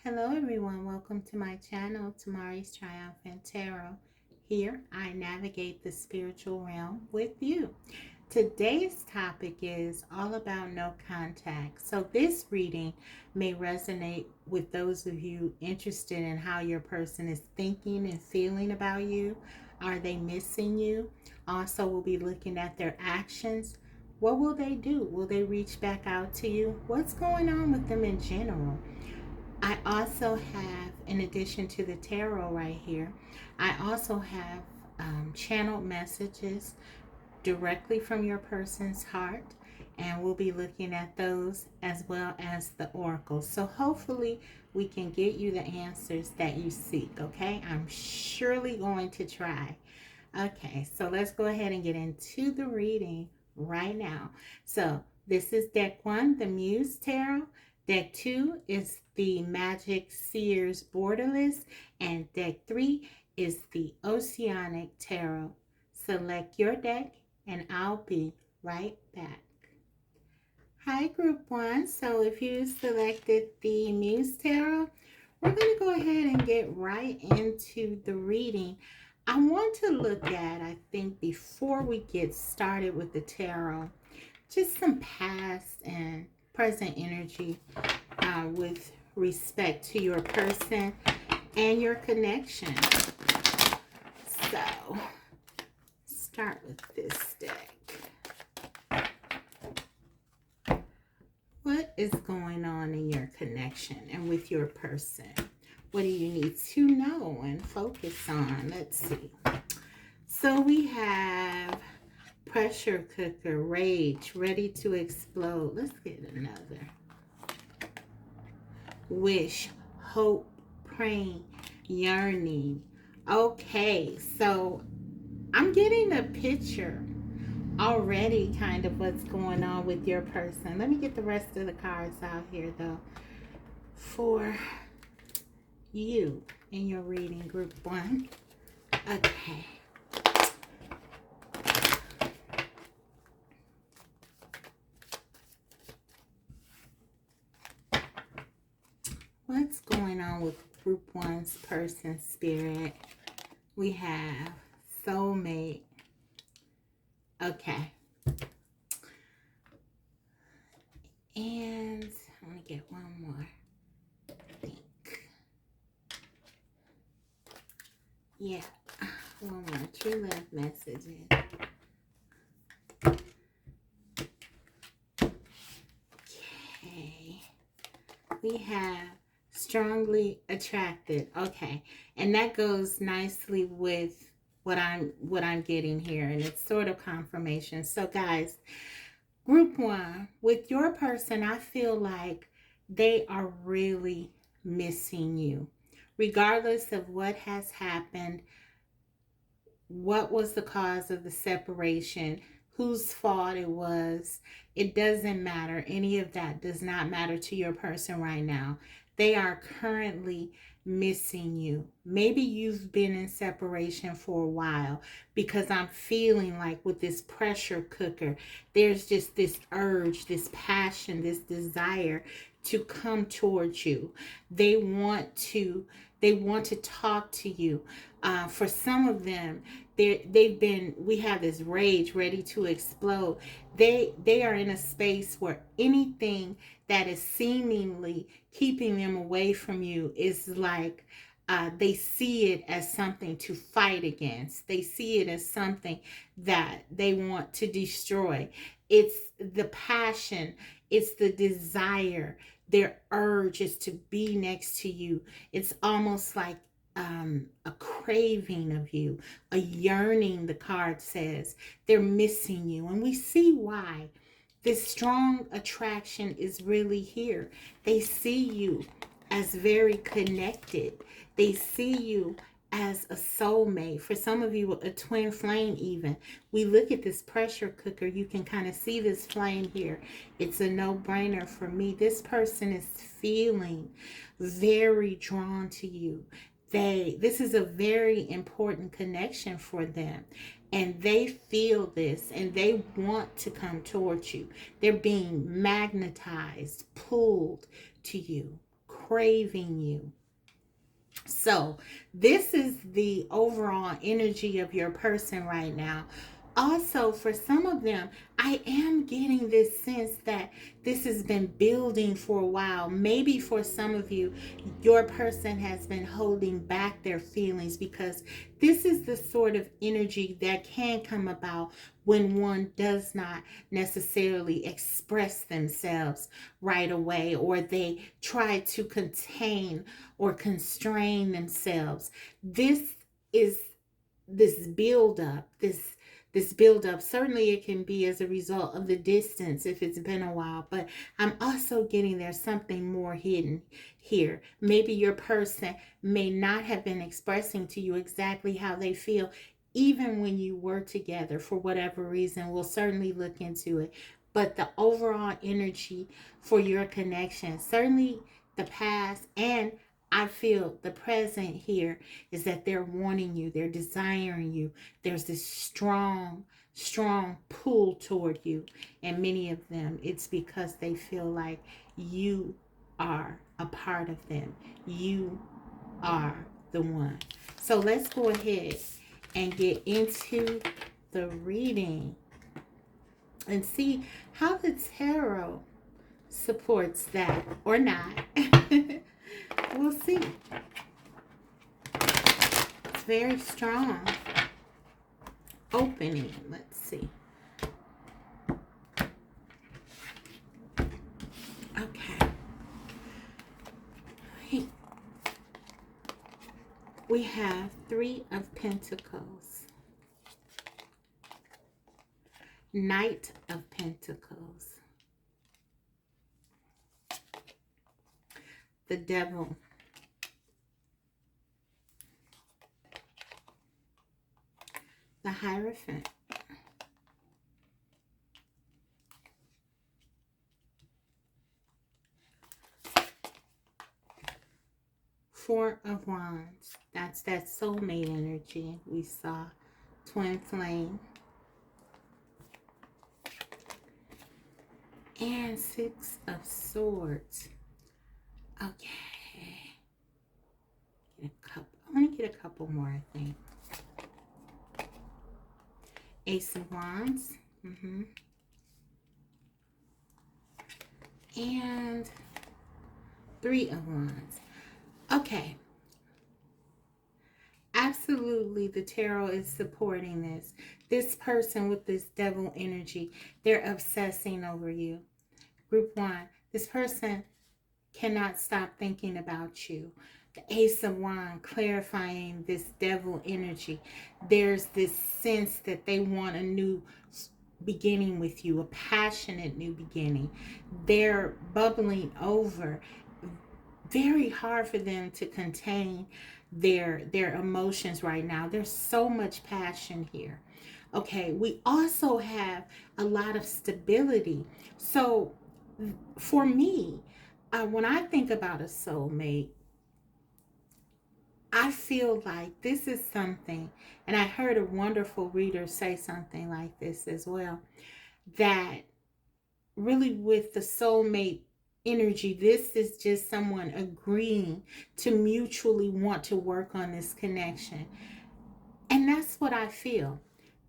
Hello everyone, welcome to my channel, Tamari's Triumphant Tarot. Here I navigate the spiritual realm with you. Today's topic is all about no contact. So this reading may resonate with those of you interested in how your person is thinking and feeling about you. Are they missing you? Also, we'll be looking at their actions. What will they do? Will they reach back out to you? What's going on with them in general? I also have, in addition to the tarot right here, I also have channeled messages directly from your person's heart, and we'll be looking at those as well as the oracle. So hopefully we can get you the answers that you seek, okay? I'm surely going to try. Okay, so let's go ahead and get into the reading right now. So this is deck 1, the Muse Tarot. Deck 2 is the Magic Seers Borderless. And deck 3 is the Oceanic Tarot. Select your deck and I'll be right back. Hi Group 1. So if you selected the Muse Tarot, we're going to go ahead and get right into the reading. I want to look at, I think before we get started with the tarot, just some past and present energy with respect to your person and your connection. So, start with this deck. What is going on in your connection and with your person? What do you need to know and focus on? Let's see. So we have pressure cooker, rage, ready to explode. Let's get another. Wish, hope, praying, yearning. Okay, so I'm getting a picture already kind of what's going on with your person. Let me get the rest of the cards out here though for you in your reading, Group 1. Okay. What's going on with Group 1's person spirit? We have soulmate. Okay. And I'm going to get one more. I think. Yeah. One more. True love messages. Okay. We have strongly attracted. Okay. And that goes nicely with what I'm getting here, and it's sort of confirmation. So guys, Group 1, with your person, I feel like they are really missing you. Regardless of what has happened, what was the cause of the separation, whose fault it was, it doesn't matter. Any of that does not matter to your person right now. They are currently missing you. Maybe you've been in separation for a while, because I'm feeling like with this pressure cooker, there's just this urge, this passion, this desire to come towards you. They want to talk to you. For some of them, we have this rage ready to explode. They are in a space where anything that is seemingly keeping them away from you is like they see it as something to fight against. They see it as something that they want to destroy. It's the passion, it's the desire. Their urge is to be next to you. It's almost like a craving of you, a yearning, the card says. They're missing you, and we see why. This strong attraction is really here. They see you as very connected. They see you as a soulmate. For some of you, a twin flame even. We look at this pressure cooker, you can kind of see this flame here. It's a no-brainer for me. This person is feeling very drawn to you. This is a very important connection for them, and they feel this and they want to come towards you. They're being magnetized, pulled to you. craving you. So this is the overall energy of your person right now. Also, for some of them, I am getting this sense that this has been building for a while. Maybe for some of you, your person has been holding back their feelings, because this is the sort of energy that can come about when one does not necessarily express themselves right away, or they try to contain or constrain themselves. This is this build up, this build up. Certainly it can be as a result of the distance if it's been a while, but I'm also getting there's something more hidden here. Maybe your person may not have been expressing to you exactly how they feel even when you were together for whatever reason. We'll certainly look into it, but the overall energy for your connection, certainly the past, and I feel the present here, is that they're wanting you, they're desiring you. There's this strong, strong pull toward you. And many of them, it's because they feel like you are a part of them. You are the one. So let's go ahead and get into the reading and see how the tarot supports that or not. We'll see. It's very strong opening. Let's see. Okay. We have 3 of Pentacles, Knight of Pentacles, the Devil, the Hierophant, Four of Wands. That's that soulmate energy we saw. Twin flame. And 6 of Swords. Okay. Get a couple. I'm going to get a couple more, I think. Ace of Wands. And 3 of Wands. Okay. Absolutely, the tarot is supporting this. This person with this devil energy, they're obsessing over you. Group 1, this person cannot stop thinking about you. The Ace of Wands clarifying this devil energy. There's this sense that they want a new beginning with you, a passionate new beginning. They're bubbling over. Very hard for them to contain their emotions right now. There's so much passion here. Okay, we also have a lot of stability. So for me, when I think about a soulmate, I feel like this is something, and I heard a wonderful reader say something like this as well, that really with the soulmate energy, this is just someone agreeing to mutually want to work on this connection. And that's what I feel.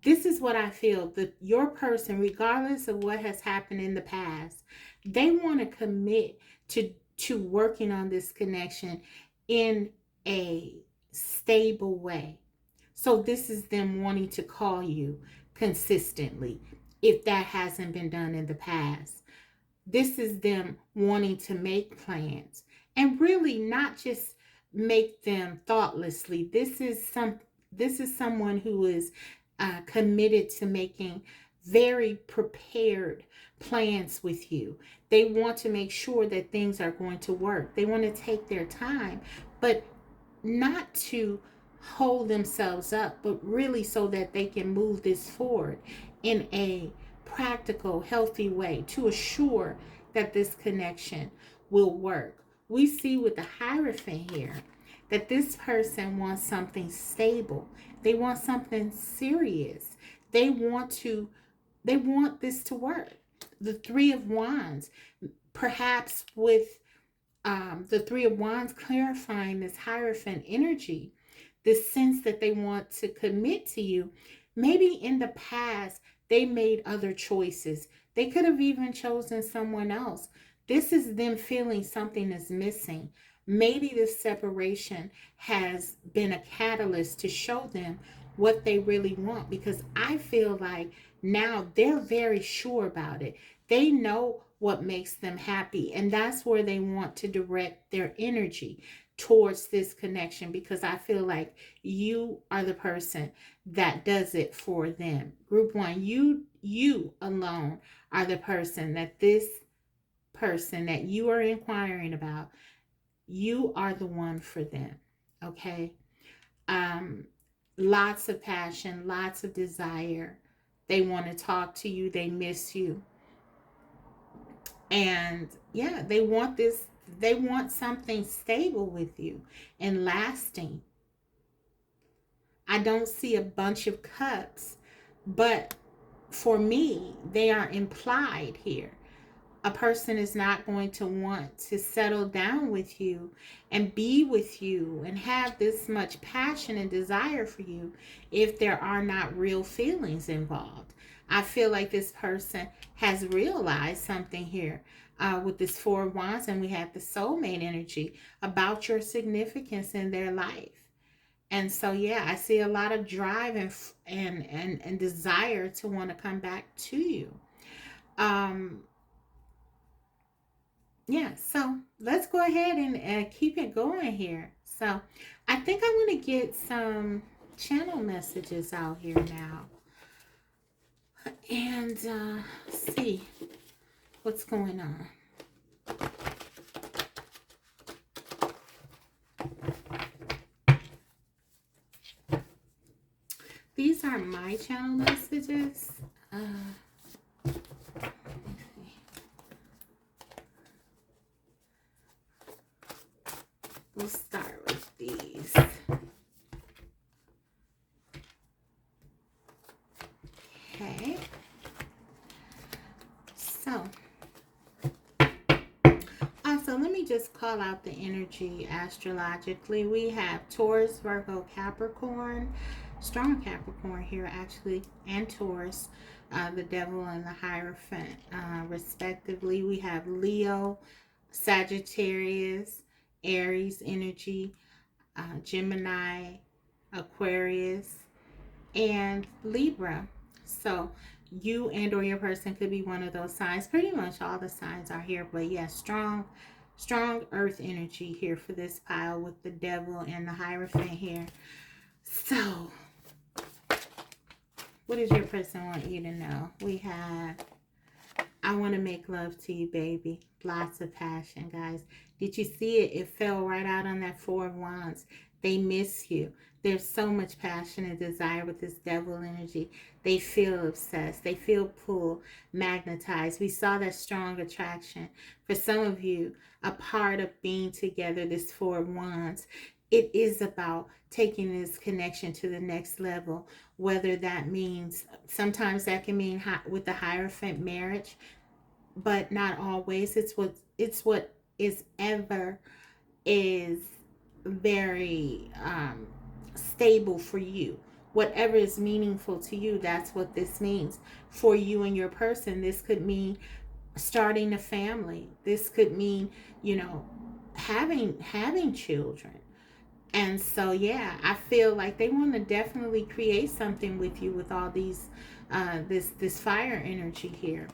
This is what I feel, that your person, regardless of what has happened in the past, they want to commit to working on this connection in a stable way. So this is them wanting to call you consistently if that hasn't been done in the past. This is them wanting to make plans, and really not just make them thoughtlessly. This is someone who is committed to making very prepared plans with you. They want to make sure that things are going to work. They want to take their time, but not to hold themselves up, but really so that they can move this forward in a practical, healthy way to assure that this connection will work. We see with the Hierophant here that this person wants something stable. They want something serious. They want this to work. The 3 of Wands, perhaps with The Three of Wands clarifying this Hierophant energy, this sense that they want to commit to you. Maybe in the past, they made other choices. They could have even chosen someone else. This is them feeling something is missing. Maybe this separation has been a catalyst to show them what they really want, because I feel like now they're very sure about it. They know what makes them happy, and that's where they want to direct their energy towards this connection, because I feel like you are the person that does it for them. Group one, you alone are the person that this person that you are inquiring about, you are the one for them. Okay. um Lots of passion, lots of desire. They want to talk to you, they miss you. And yeah, they want this, they want something stable with you and lasting. I don't see a bunch of cups, but for me, they are implied here. A person is not going to want to settle down with you and be with you and have this much passion and desire for you if there are not real feelings involved. I feel like this person has realized something here with this Four of Wands, and we have the soulmate energy about your significance in their life. And so yeah, I see a lot of drive and desire to want to come back to you. Um, yeah, so let's go ahead and keep it going here. So I think I'm going to get some channel messages out here now and see what's going on. These are my channel messages. We'll start with these. Okay. So, also, let me just call out the energy astrologically. We have Taurus, Virgo, Capricorn, strong Capricorn here actually, and Taurus, the devil and the Hierophant, respectively. We have Leo, Sagittarius, Aries energy, Gemini, Aquarius, and Libra. So you and or your person could be one of those signs. Pretty much all the signs are here, but yes, strong earth energy here for this pile with the devil and the Hierophant here. So what does your person want you to know? We have, I want to make love to you, baby. Lots of passion, guys. Did you see it? It fell right out on that Four of Wands. They miss you. There's so much passion and desire with this devil energy. They feel obsessed. They feel pulled, magnetized. We saw that strong attraction. For some of you, a part of being together, this Four of Wands, it is about taking this connection to the next level. Whether that means, sometimes that can mean with the Hierophant marriage, but not always. It's what is ever is very stable for you. Whatever is meaningful to you, that's what this means for you and your person. This could mean starting a family. This could mean, you know, having children. And so yeah, I feel like they want to definitely create something with you with all these this fire energy here.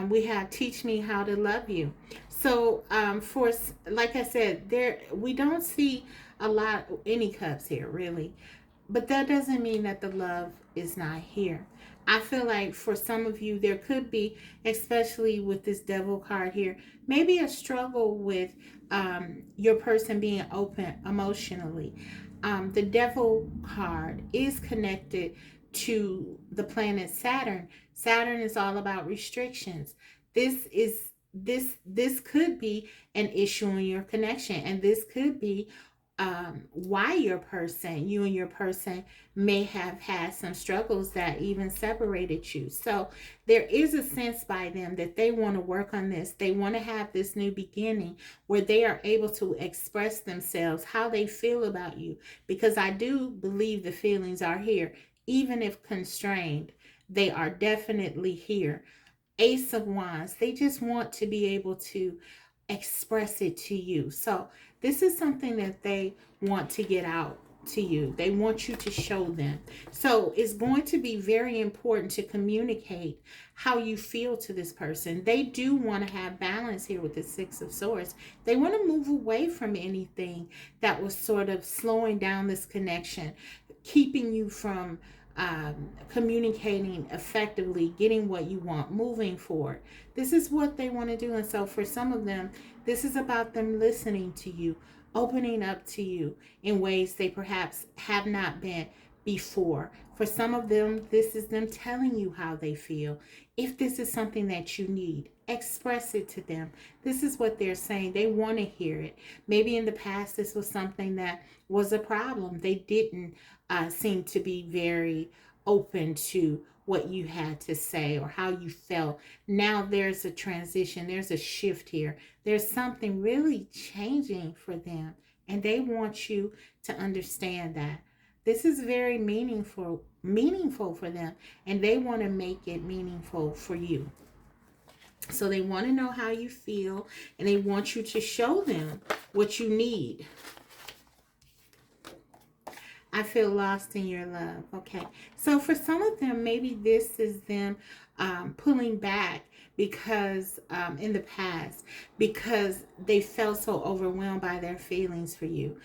We have teach me how to love you. So for, like I said, there we don't see a lot any cups here really, but that doesn't mean that the love is not here. I feel like for some of you there could be, especially with this devil card here, maybe a struggle with your person being open emotionally. The devil card is connected to the planet Saturn. Saturn is all about restrictions. This could be an issue in your connection, and this could be why you and your person may have had some struggles that even separated you. So there is a sense by them that they want to work on this. They want to have this new beginning where they are able to express themselves, how they feel about you. Because I do believe the feelings are here, even if constrained, they are definitely here. Ace of Wands, they just want to be able to express it to you. So this is something that they want to get out to you. They want you to show them. So it's going to be very important to communicate how you feel to this person. They do want to have balance here with the Six of Swords. They want to move away from anything that was sort of slowing down this connection, keeping you from communicating effectively, getting what you want, moving forward. This is what they want to do. And so for some of them, this is about them listening to you, opening up to you in ways they perhaps have not been before. For some of them, this is them telling you how they feel. If this is something that you need, express it to them. This is what they're saying. They want to hear it. Maybe in the past, this was something that was a problem. They didn't seem to be very open to what you had to say or how you felt. Now there's a transition, there's a shift here. There's something really changing for them, and they want you to understand that. This is very meaningful for them, and they want to make it meaningful for you. So they want to know how you feel, and they want you to show them what you need. I feel lost in your love. Okay. So for some of them, maybe this is them pulling back because in the past, because they felt so overwhelmed by their feelings for you.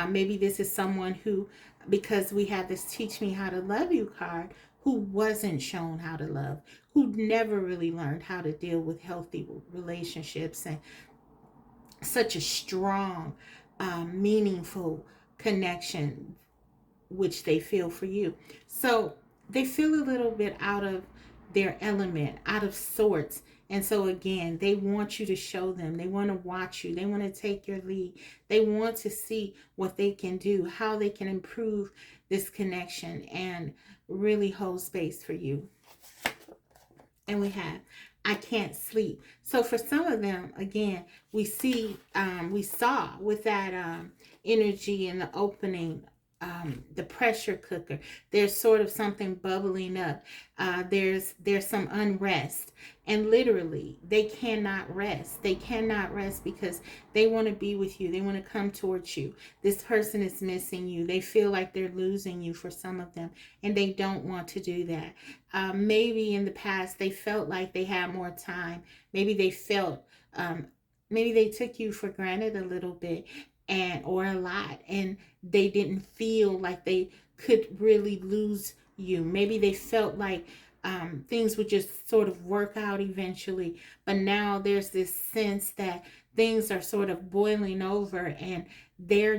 Maybe this is someone who, because we have this Teach Me How to Love You card, who wasn't shown how to love, who never really learned how to deal with healthy relationships and such a strong, meaningful connection which they feel for you. So they feel a little bit out of their element, out of sorts. And so again, they want you to show them. They want to watch you. They want to take your lead. They want to see what they can do, how they can improve this connection and really hold space for you. And we have, I can't sleep. So for some of them, again, we saw with that energy in the opening, the pressure cooker, there's sort of something bubbling up. There's some unrest, and literally they cannot rest. They cannot rest because they want to be with you. They want to come towards you. This person is missing you. They feel like they're losing you for some of them, and they don't want to do that. Maybe in the past they felt like they had more time. Maybe they felt maybe they took you for granted a little bit, or a lot, and they didn't feel like they could really lose you. Maybe they felt like things would just sort of work out eventually, but now there's this sense that things are sort of boiling over, and they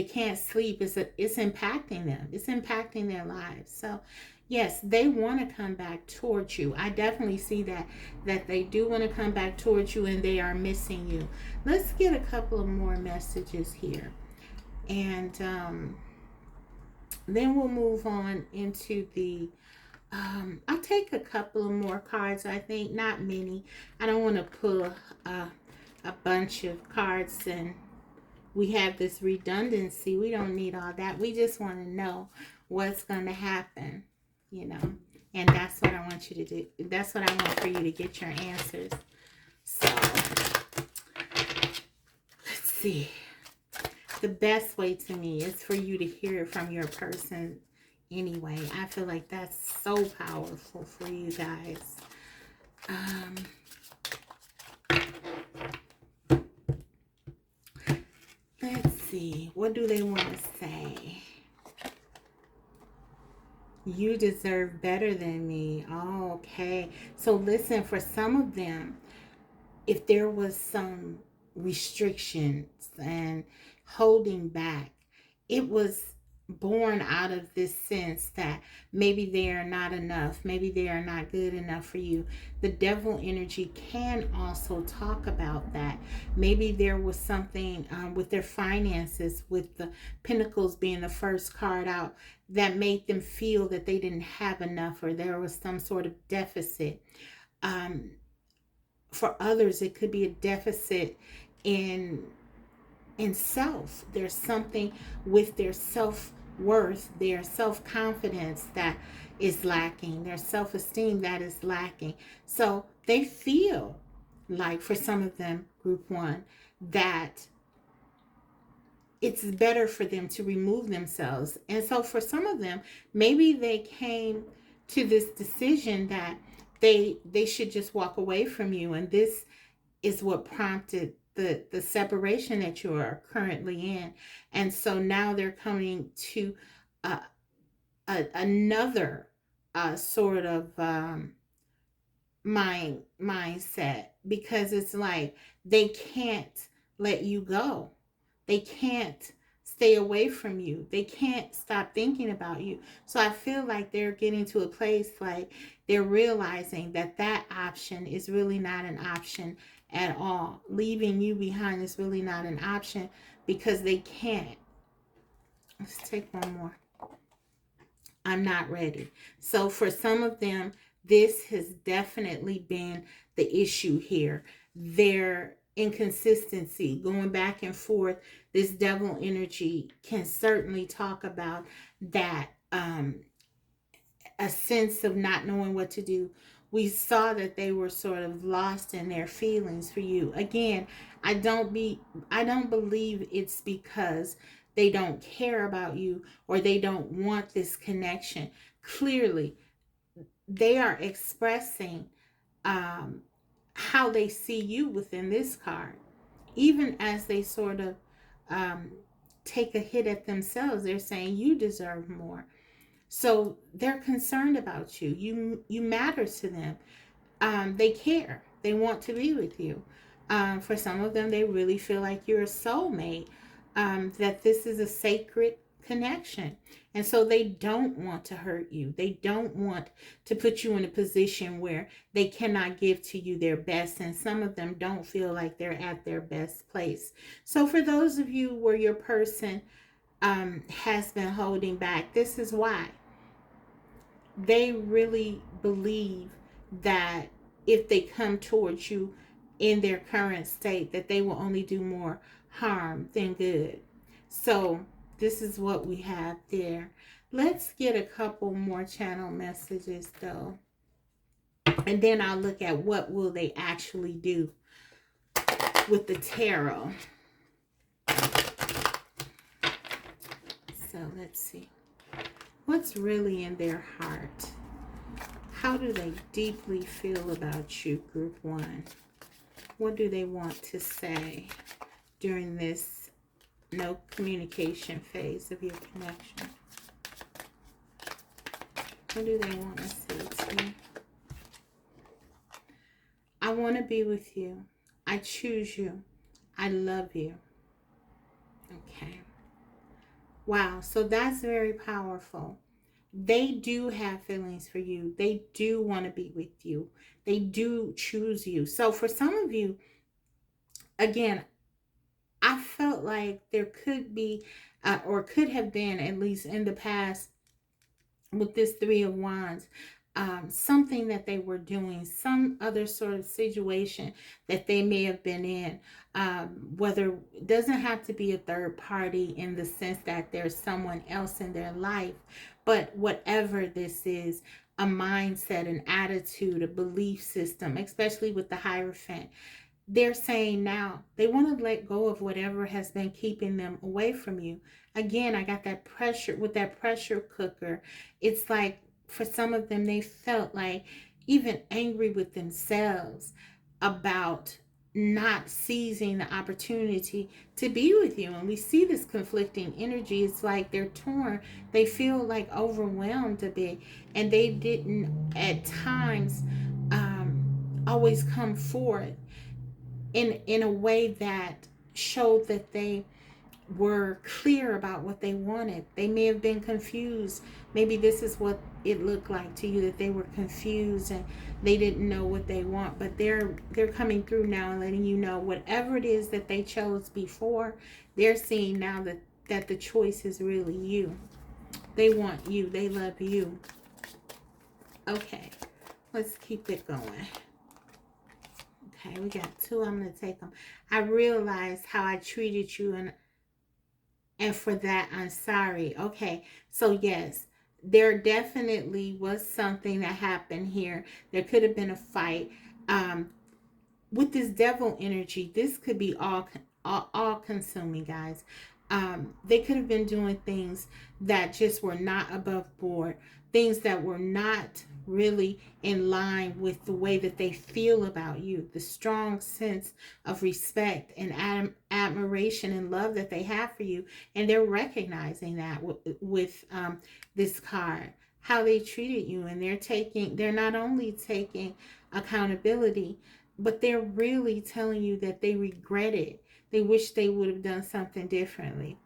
can't sleep. It's impacting them. It's impacting their lives. So yes, they want to come back towards you. I definitely see that they do want to come back towards you, and they are missing you. Let's get a couple of more messages here, and then we'll move on into the I'll take a couple of more cards. I think not many. I don't want to pull a bunch of cards, and we have this redundancy. We don't need all that. We just want to know what's going to happen, and that's what I want you to do. That's what I want for you to get your answers. So let's see. The best way to me is for you to hear it from your person anyway. I feel like that's so powerful for you guys. Let's see. What do they want to say? You deserve better than me. Oh, okay. So listen, for some of them, if there was some restrictions and holding back, it was born out of this sense that maybe they are not enough, maybe they are not good enough for you. The devil energy can also talk about that. Maybe there was something with their finances, with the pentacles being the first card out, that made them feel that they didn't have enough, or there was some sort of deficit. um, for others, it could be a deficit in self. There's something with their self-worth, their self-confidence that is lacking, their self-esteem that is lacking. So they feel like, for some of them, group one, that it's better for them to remove themselves. And so for some of them, maybe they came to this decision that they should just walk away from you, and this is what prompted the separation that you are currently in. And so now they're coming to uh, another sort of mindset, because it's like they can't let you go. They can't stay away from you. They can't stop thinking about you. So I feel like they're getting to a place like they're realizing that that option is really not an option at all. Leaving you behind is really not an option, because they can't. Let's take one more. I'm not ready. So for some of them, this has definitely been the issue here. Their inconsistency, going back and forth. This devil energy can certainly talk about that, a sense of not knowing what to do. We saw that they were sort of lost in their feelings for you. Again, I don't believe it's because they don't care about you or they don't want this connection. Clearly, they are expressing how they see you within this card. Even as they sort of um, take a hit at themselves, they're saying you deserve more. So they're concerned about you. You matter to them. They care. They want to be with you. For some of them, they really feel like you're a soulmate. That this is a sacred connection, and so they don't want to hurt you. They don't want to put you in a position where they cannot give to you their best. And some of them don't feel like they're at their best place. So for those of you where your person has been holding back, this is why. They really believe that if they come towards you in their current state, that they will only do more harm than good. So this is what we have there. Let's get a couple more channel messages though, and then I'll look at what will they actually do with the tarot. So let's see. What's really in their heart? How do they deeply feel about you, group one? What do they want to say during this no communication phase of your connection? What do they want to say to me? I want to be with you. I choose you. I love you. Okay. Wow. So that's very powerful. They do have feelings for you. They do want to be with you. They do choose you. So for some of you, again, I felt like there could be, or could have been, at least in the past, with this Three of Wands, something that they were doing, some other sort of situation that they may have been in, whether it doesn't have to be a third party in the sense that there's someone else in their life, but whatever this is, a mindset, an attitude, a belief system, especially with the Hierophant. They're saying now they want to let go of whatever has been keeping them away from you. Again, I got that pressure with that pressure cooker. It's like for some of them, they felt like even angry with themselves about not seizing the opportunity to be with you. And we see this conflicting energy. It's like they're torn. They feel like overwhelmed a bit, and they didn't at times always come forth in a way that showed that they were clear about what they wanted. They may have been confused. Maybe this is what it looked like to you, that they were confused and they didn't know what they want. But they're coming through now and letting you know whatever it is that they chose before, they're seeing now that the choice is really you. They want you. They love you. Okay, let's keep it going. Okay, we got two. I'm going to take them. I realized how I treated you, and for that, I'm sorry. Okay, so yes, there definitely was something that happened here. There could have been a fight. With this devil energy, this could be all consuming, guys. They could have been doing things that just were not above board, things that were not really in line with the way that they feel about you, the strong sense of respect and admiration and love that they have for you. And they're recognizing that with this card, how they treated you. And they're not only taking accountability, but they're really telling you that they regret it. They wish they would have done something differently.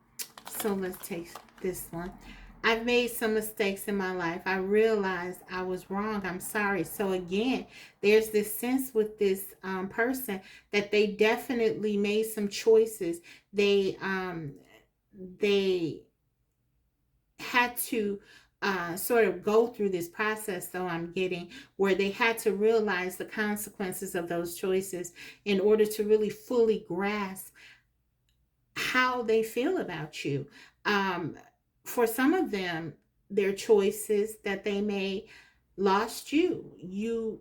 So let's take this one. I've made some mistakes in my life. I realized I was wrong. I'm sorry. So again, there's this sense with this person that they definitely made some choices. They had to sort of go through this process, though, I'm getting, where they had to realize the consequences of those choices in order to really fully grasp how they feel about you. Um, for some of them, their choices that they made lost you. You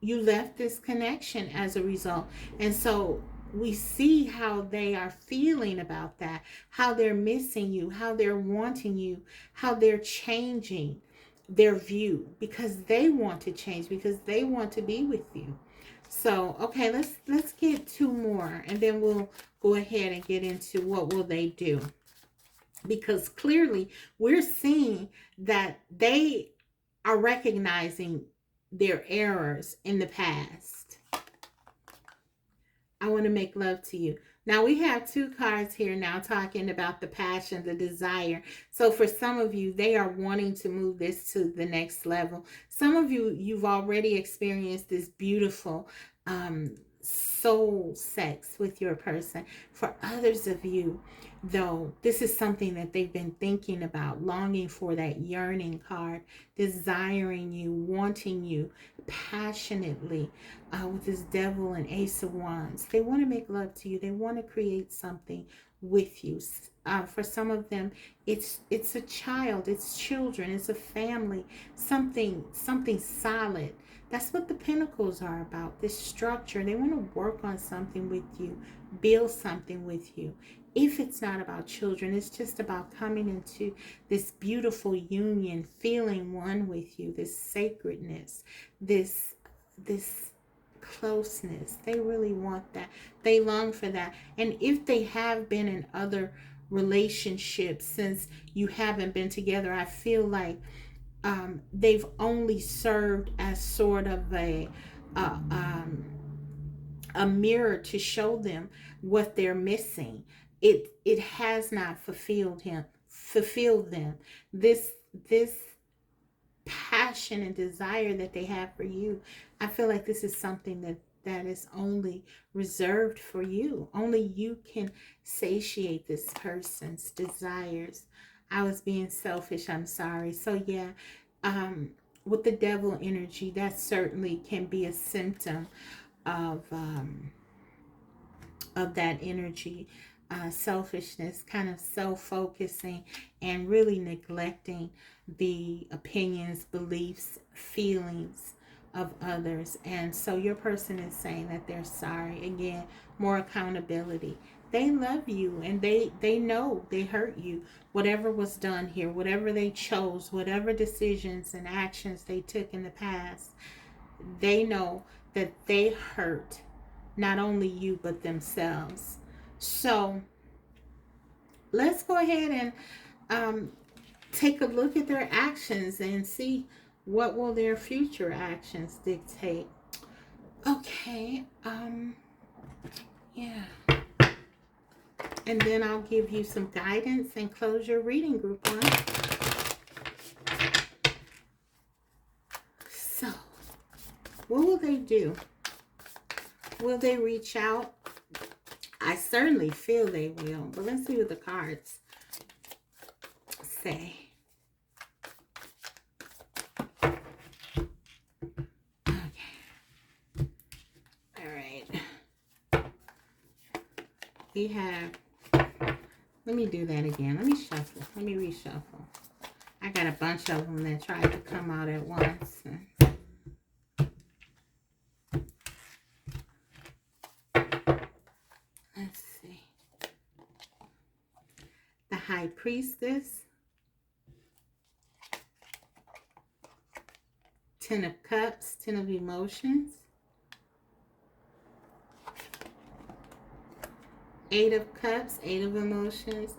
left this connection as a result. And so we see how they are feeling about that, how they're missing you, how they're wanting you, how they're changing their view because they want to change, because they want to be with you. So, okay, let's get two more and then we'll go ahead and get into what will they do. Because clearly we're seeing that they are recognizing their errors in the past. I want to make love to you. Now we have two cards here now talking about the passion, the desire. So for some of you, they are wanting to move this to the next level. Some of you, you've already experienced this beautiful soul sex with your person. For others of you, though, this is something that they've been thinking about, longing for, that yearning card, desiring you, wanting you passionately, with this devil and ace of wands. They want to make love to you. They want to create something with you. For some of them, it's a child, it's children, it's a family, something solid. That's what the pentacles are about, this structure. They want to work on something with you, build something with you. If it's not about children, it's just about coming into this beautiful union, feeling one with you, this sacredness, this closeness. They really want that. They long for that. And if they have been in other relationships since you haven't been together, I feel like they've only served as sort of uh, um, a mirror to show them what they're missing. It has not fulfilled them. This passion and desire that they have for you, I feel like this is something that is only reserved for you. Only you can satiate this person's desires. I was being selfish, I'm sorry. So yeah, with the devil energy, that certainly can be a symptom of that energy, selfishness, kind of self-focusing and really neglecting the opinions, beliefs, feelings of others. And so your person is saying that they're sorry. Again, more accountability. They love you and they know they hurt you. Whatever was done here, whatever they chose, whatever decisions and actions they took in the past, they know that they hurt not only you but themselves. So let's go ahead and take a look at their actions and see what will their future actions dictate. Okay, yeah. And then I'll give you some guidance and close your reading, group one. So, what will they do? Will they reach out? I certainly feel they will. But let's see what the cards say. We have, let me do that again. Let me shuffle. Let me reshuffle. I got a bunch of them that tried to come out at once. Let's see. The High Priestess. 10 of Cups, 10 of Emotions. 8 of Cups, 8 of Emotions.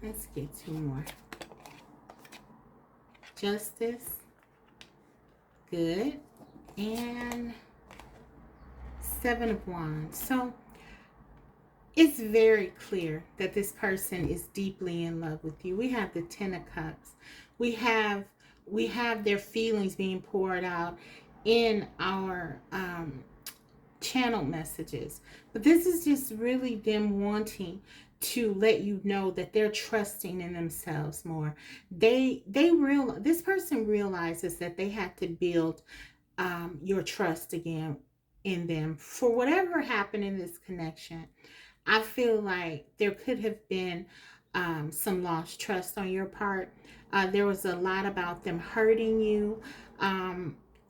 Let's get 2 more. Justice. Good. And 7 of Wands. So it's very clear that this person is deeply in love with you. We have the 10 of Cups. We have their feelings being poured out in our channel messages, but this is just really them wanting to let you know that they're trusting in themselves more. This person realizes that they have to build your trust again in them. For whatever happened in this connection, I feel like there could have been some lost trust on your part. There was a lot about them hurting you.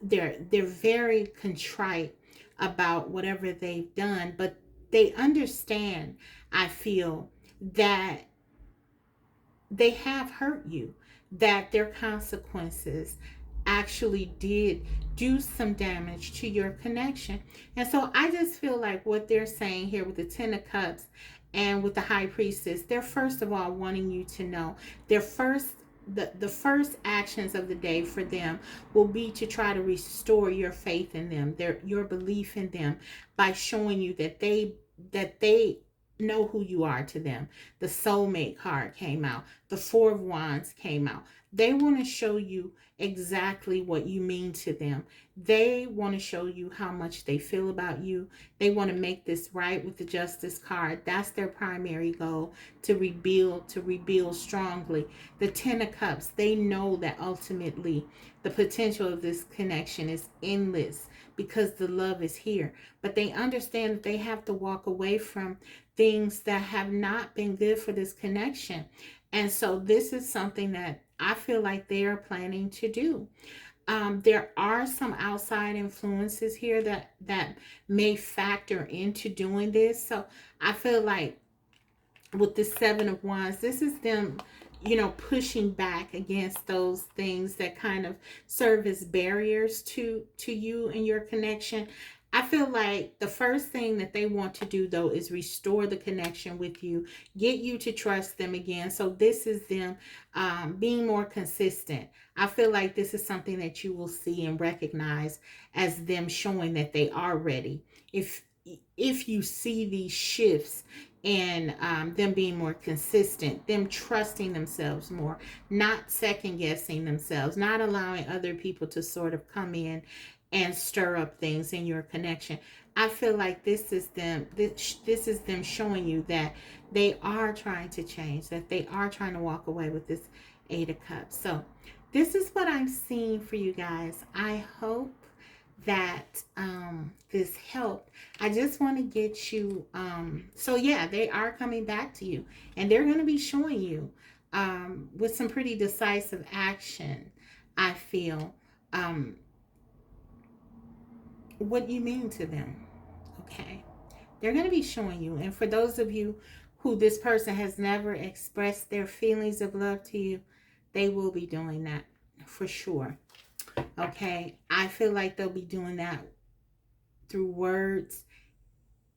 They're very contrite about whatever they've done, but they understand, I feel, that they have hurt you, that their consequences actually did do some damage to your connection. And so I just feel like what they're saying here with the 10 of Cups and with the High Priestess, they're first of all wanting you to know their the first actions of the day for them will be to try to restore your faith in them, your belief in them, by showing you that they know who you are to them. The soulmate card came out. The 4 of Wands came out. They want to show you exactly what you mean to them. They want to show you how much they feel about you. They want to make this right with the Justice card. That's their primary goal, to rebuild strongly. The 10 of Cups, they know that ultimately the potential of this connection is endless because the love is here. But they understand that they have to walk away from things that have not been good for this connection. And so this is something that I feel like they are planning to do. There are some outside influences here that may factor into doing this. So I feel like with the 7 of Wands, this is them, pushing back against those things that kind of serve as barriers to you and your connection. I feel like the first thing that they want to do, though, is restore the connection with you, get you to trust them again. So this is them being more consistent. I feel like this is something that you will see and recognize as them showing that they are ready. If you see these shifts and them being more consistent, them trusting themselves more, not second guessing themselves, not allowing other people to sort of come in and stir up things in your connection. I feel like this is them showing you that they are trying to change, that they are trying to walk away with this 8 of Cups. So this is what I'm seeing for you guys. I hope that this helped. I just want to get you so yeah, they are coming back to you, and they're going to be showing you with some pretty decisive action, I feel, what you mean to them. Okay, they're going to be showing you. And for those of you who this person has never expressed their feelings of love to you, they will be doing that for sure. Okay, I feel like they'll be doing that through words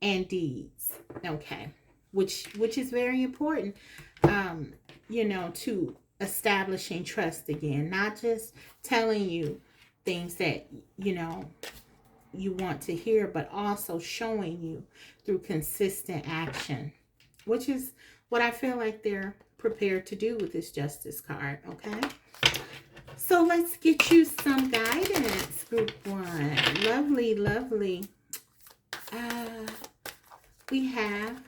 and deeds. Okay, which is very important, to establishing trust again, not just telling you things that you want to hear, but also showing you through consistent action, which is what I feel like they're prepared to do with this Justice card, okay? So let's get you some guidance, group one. Lovely, lovely. We have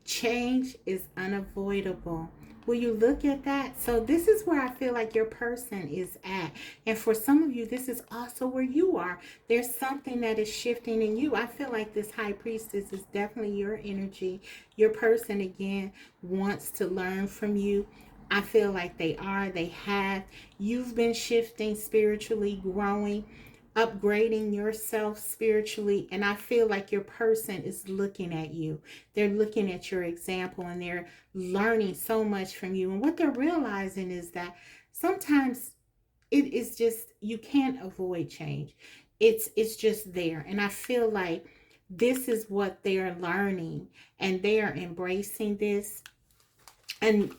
change is unavoidable. Will you look at that? So this is where I feel like your person is at. And for some of you, this is also where you are. There's something that is shifting in you. I feel like this high priestess is definitely your energy. Your person, again, wants to learn from you. I feel like they have. You've been shifting spiritually, growing, upgrading yourself spiritually, and I feel like your person is looking at you. They're looking at your example, and they're learning so much from you. And what they're realizing is that sometimes it is just, you can't avoid change. It's just there. And I feel like this is what they're learning, and they are embracing this and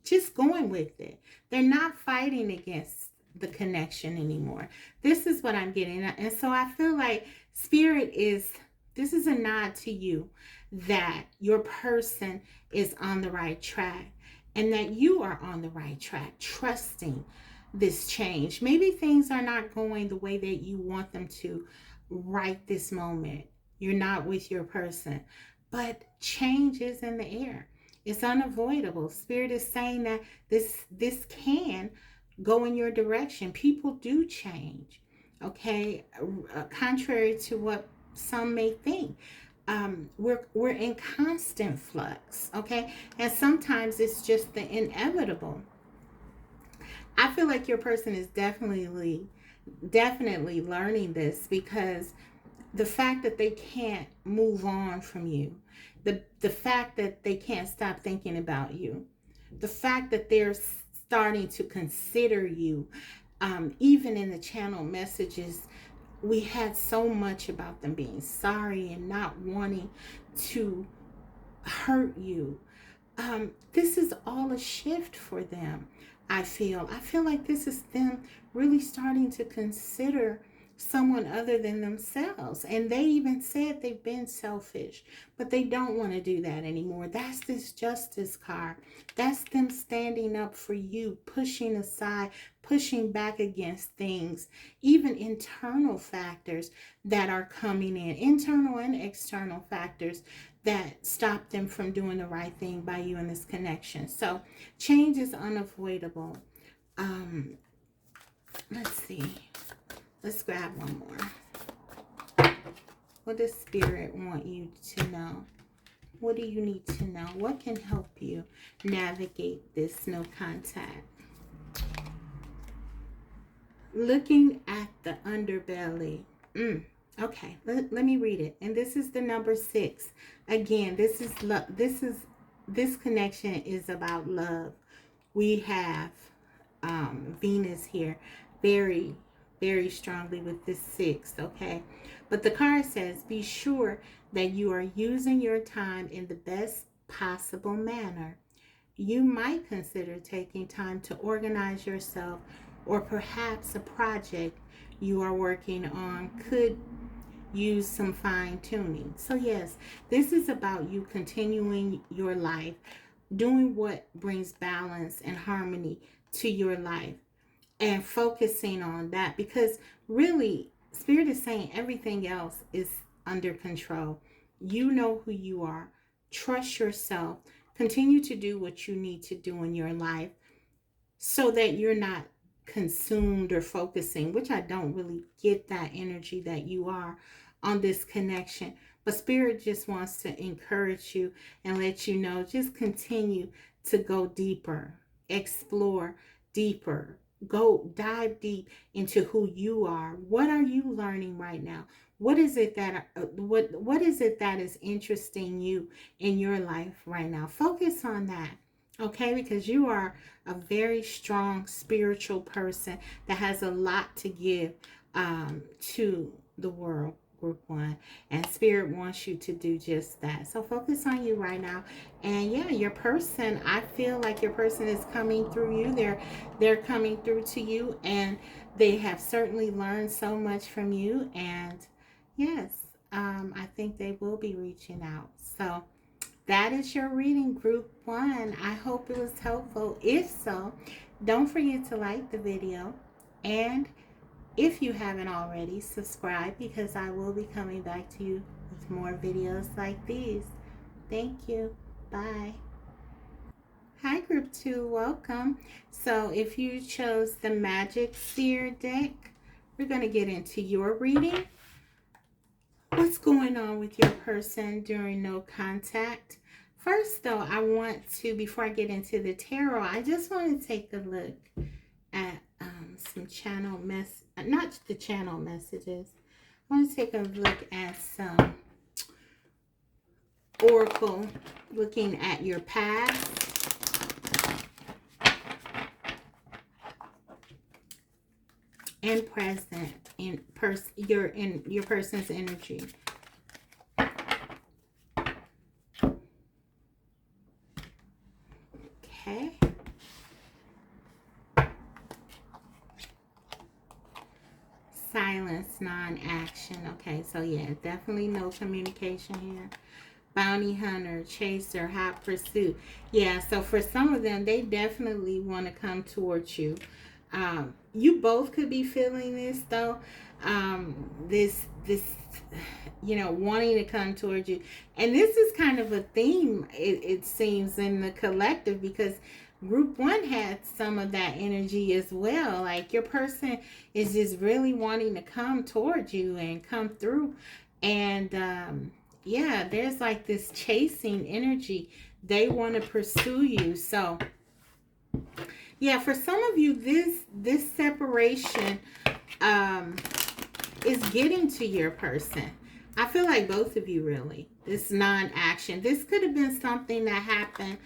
just going with it. They're not fighting against the connection anymore. This is what I'm getting at. And so I feel like spirit is, this is a nod to you that your person is on the right track, and that you are on the right track, trusting this change. Maybe things are not going the way that you want them to right this moment. You're not with your person, but change is in the air. It's unavoidable. Spirit is saying that this can go in your direction. People do change, okay? Contrary to what some may think. We're in constant flux, okay? And sometimes it's just the inevitable. I feel like your person is definitely learning this, because the fact that they can't move on from you, the fact that they can't stop thinking about you, the fact that they're starting to consider you, even in the channel messages, we had so much about them being sorry and not wanting to hurt you. This is all a shift for them. I feel like this is them really starting to consider someone other than themselves. And they even said they've been selfish, but they don't want to do that anymore. That's this Justice card. That's them standing up for you, pushing aside, pushing back against things, even internal factors that are coming in, internal and external factors that stop them from doing the right thing by you in this connection. So change is unavoidable. Let's see. Let's grab one more. What does Spirit want you to know? What do you need to know? What can help you navigate this no contact? Looking at the underbelly. Okay, let me read it. And this is the number 6. Again, this connection is about love. We have Venus here very, very strongly with this 6, okay? But the card says, be sure that you are using your time in the best possible manner. You might consider taking time to organize yourself, or perhaps a project you are working on could use some fine-tuning. So yes, this is about you continuing your life, doing what brings balance and harmony to your life, and focusing on that, because really Spirit is saying everything else is under control. You know who you are. Trust yourself. Continue to do what you need to do in your life, so that you're not consumed or focusing, which I don't really get that energy that you are on this connection. But Spirit just wants to encourage you and let you know, just continue to go deeper, explore deeper, go dive deep into who you are. What are you learning right now? What is it that what is it that is interesting you in your life right now? Focus on that. Okay, because you are a very strong spiritual person that has a lot to give to the world. group one, and Spirit wants you to do just that. So focus on you right now. And yeah, your person, I feel like your person is coming through you. They're coming through to you, and they have certainly learned so much from you. And yes, I think they will be reaching out. So that is your reading, group one. I hope it was helpful. If so, don't forget to like the video, and if you haven't already, subscribe, because I will be coming back to you with more videos like these. Thank you. Bye. Hi, group two. Welcome. So if you chose the Magic Seer deck, we're going to get into your reading. What's going on with your person during no contact? First, though, I want to, before I get into the tarot, I just want to take a look at some channel not the channel messages. I want to take a look at some oracle, looking at your past and present in your person's energy. Okay. Silence, non-action. Okay, so yeah, definitely no communication here. Bounty hunter, chaser, hot pursuit. Yeah, so for some of them, they definitely want to come towards you. You both could be feeling this though. This wanting to come towards you. And this is kind of a theme, it seems, in the collective, because group one had some of that energy as well. Like your person is just really wanting to come towards you and come through. And yeah, there's like this chasing energy. They want to pursue you. So yeah, for some of you, this separation is getting to your person. I feel like both of you, really. This non-action. This could have been something that happened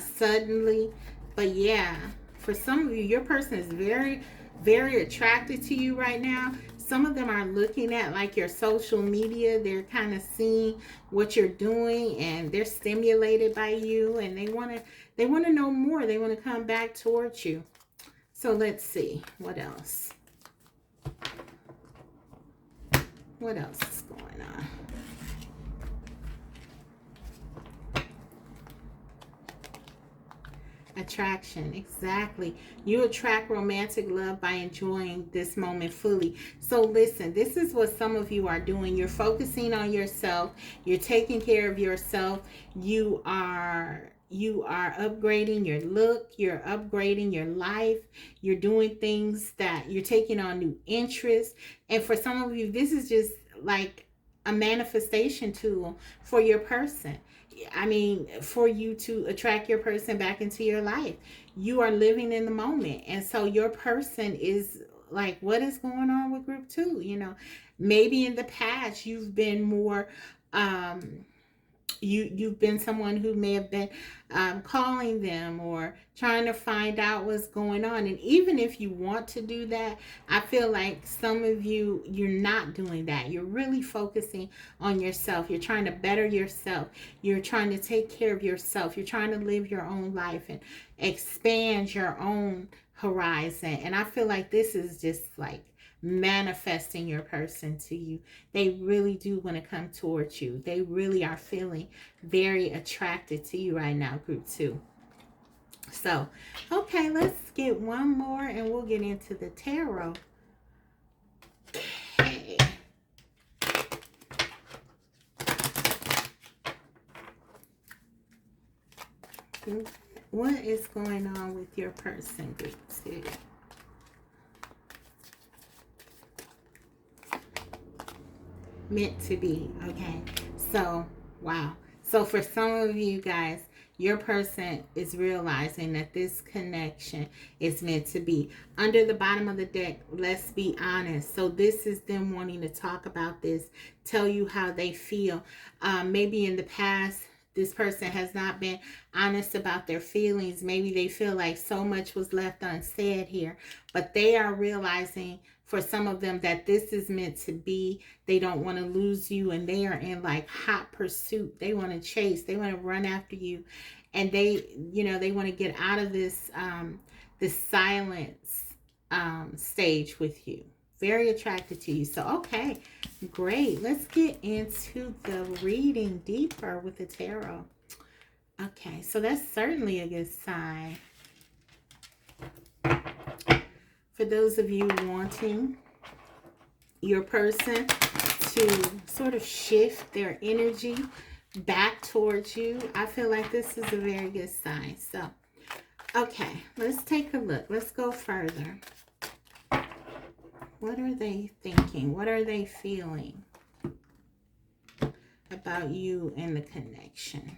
suddenly. But yeah, for some of you, your person is very, very attracted to you right now. Some of them are looking at like your social media. They're kind of seeing what you're doing, and they're stimulated by you, and they want to know more. They want to come back towards you. So let's see what else. What else is going on? Attraction, exactly. You attract romantic love by enjoying this moment fully. So listen, this is what some of you are doing. You're focusing on yourself. You're taking care of yourself. You are upgrading your look. You're upgrading your life. You're doing things that you're taking on new interests. And for some of you, this is just like a manifestation tool for your person. I mean, for you to attract your person back into your life. You are living in the moment. And so your person is like, what is going on with group two? Maybe in the past you've been more you've been someone who may have been calling them or trying to find out what's going on. And even if you want to do that, I feel like some of you, you're not doing that. You're really focusing on yourself. You're trying to better yourself. You're trying to take care of yourself. You're trying to live your own life and expand your own horizon. And I feel like this is just like manifesting your person to you. They really do want to come towards you. They really are feeling very attracted to you right now, group two. So, okay, let's get one more and we'll get into the tarot. Okay. What is going on with your person, group two? Meant to be. Okay, so wow. So for some of you guys, your person is realizing that this connection is meant to be. Under the bottom of the deck, let's be honest. So this is them wanting to talk about this, tell you how they feel. Maybe in the past, this person has not been honest about their feelings. Maybe they feel like so much was left unsaid here, but they are realizing for some of them that this is meant to be. They don't want to lose you, and they are in like hot pursuit. They want to chase, they want to run after you, and they, you know, they want to get out of this this silence stage with you. Very attracted to you. So okay, great. Let's get into the reading deeper with the tarot. Okay, so that's certainly a good sign. For those of you wanting your person to sort of shift their energy back towards you, I feel like this is a very good sign. So, okay, let's take a look. Let's go further. What are they thinking? What are they feeling about you and the connection?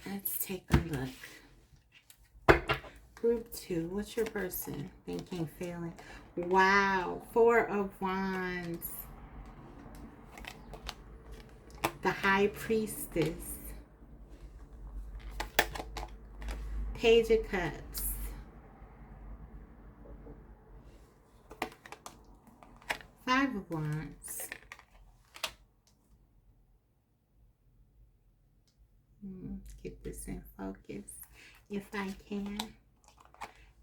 Let's take a look. Group 2, what's your person thinking, feeling? Wow, 4 of Wands. The High Priestess. Page of Cups. Five of Wands. Get this in focus if I can.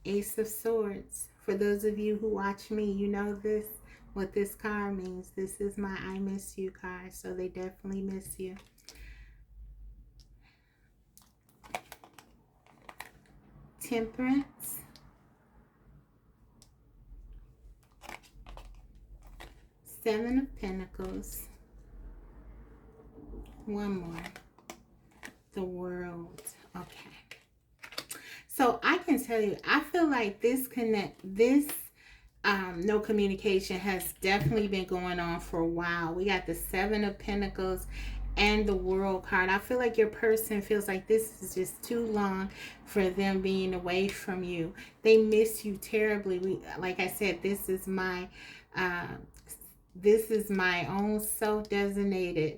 Ace of Swords. For those of you who watch me, you know this, what this card means. This is my I miss you card, so they definitely miss you. Temperance. Seven of Pentacles. One more. The World. Okay. So I can tell you, I feel like this no communication has definitely been going on for a while. We got the Seven of Pentacles and the World card. I feel like your person feels like this is just too long for them being away from you. They miss you terribly. Like I said, this is my own self-designated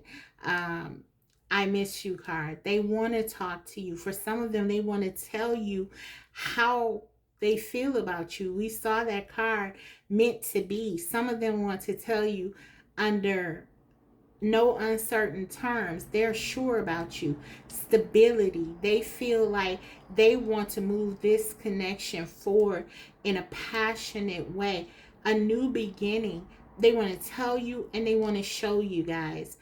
I miss you card. They want to talk to you. For some of them, they want to tell you how they feel about you. We saw that card, meant to be. Some of them want to tell you under no uncertain terms. They're sure about you. Stability. They feel like they want to move this connection forward in a passionate way. A new beginning. They want to tell you and they want to show you guys.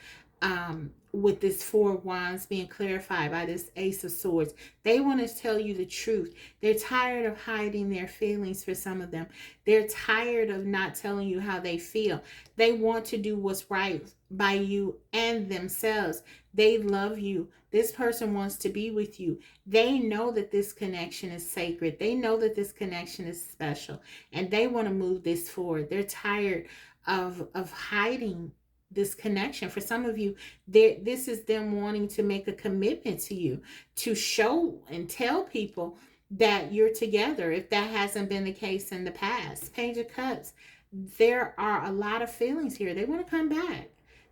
With this Four of Wands being clarified by this Ace of Swords, they want to tell you the truth. They're tired of hiding their feelings. For some of them, they're tired of not telling you how they feel. They want to do what's right by you and themselves. They love you. This person wants to be with you. They know that this connection is sacred. They know that this connection is special, and they want to move this forward. They're tired of hiding this connection. For some of you, this is them wanting to make a commitment to you, to show and tell people that you're together, if that hasn't been the case in the past. Page of Cups. There are a lot of feelings here. They want to come back.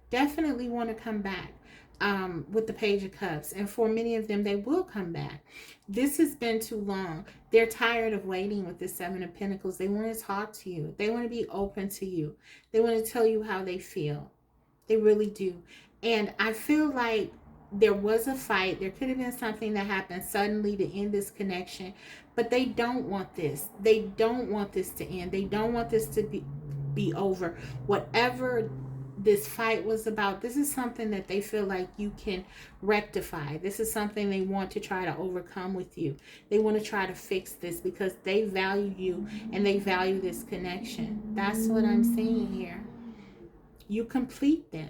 Definitely want to come back with the Page of Cups. And for many of them, they will come back. This has been too long. They're tired of waiting with the Seven of Pentacles. They want to talk to you. They want to be open to you. They want to tell you how they feel. They really do. And I feel like there was a fight. There could have been something that happened suddenly to end this connection. But they don't want this. They don't want this to end. They don't want this to be over. Whatever this fight was about, this is something that they feel like you can rectify. This is something they want to try to overcome with you. They want to try to fix this because they value you and they value this connection. That's what I'm seeing here. You complete them.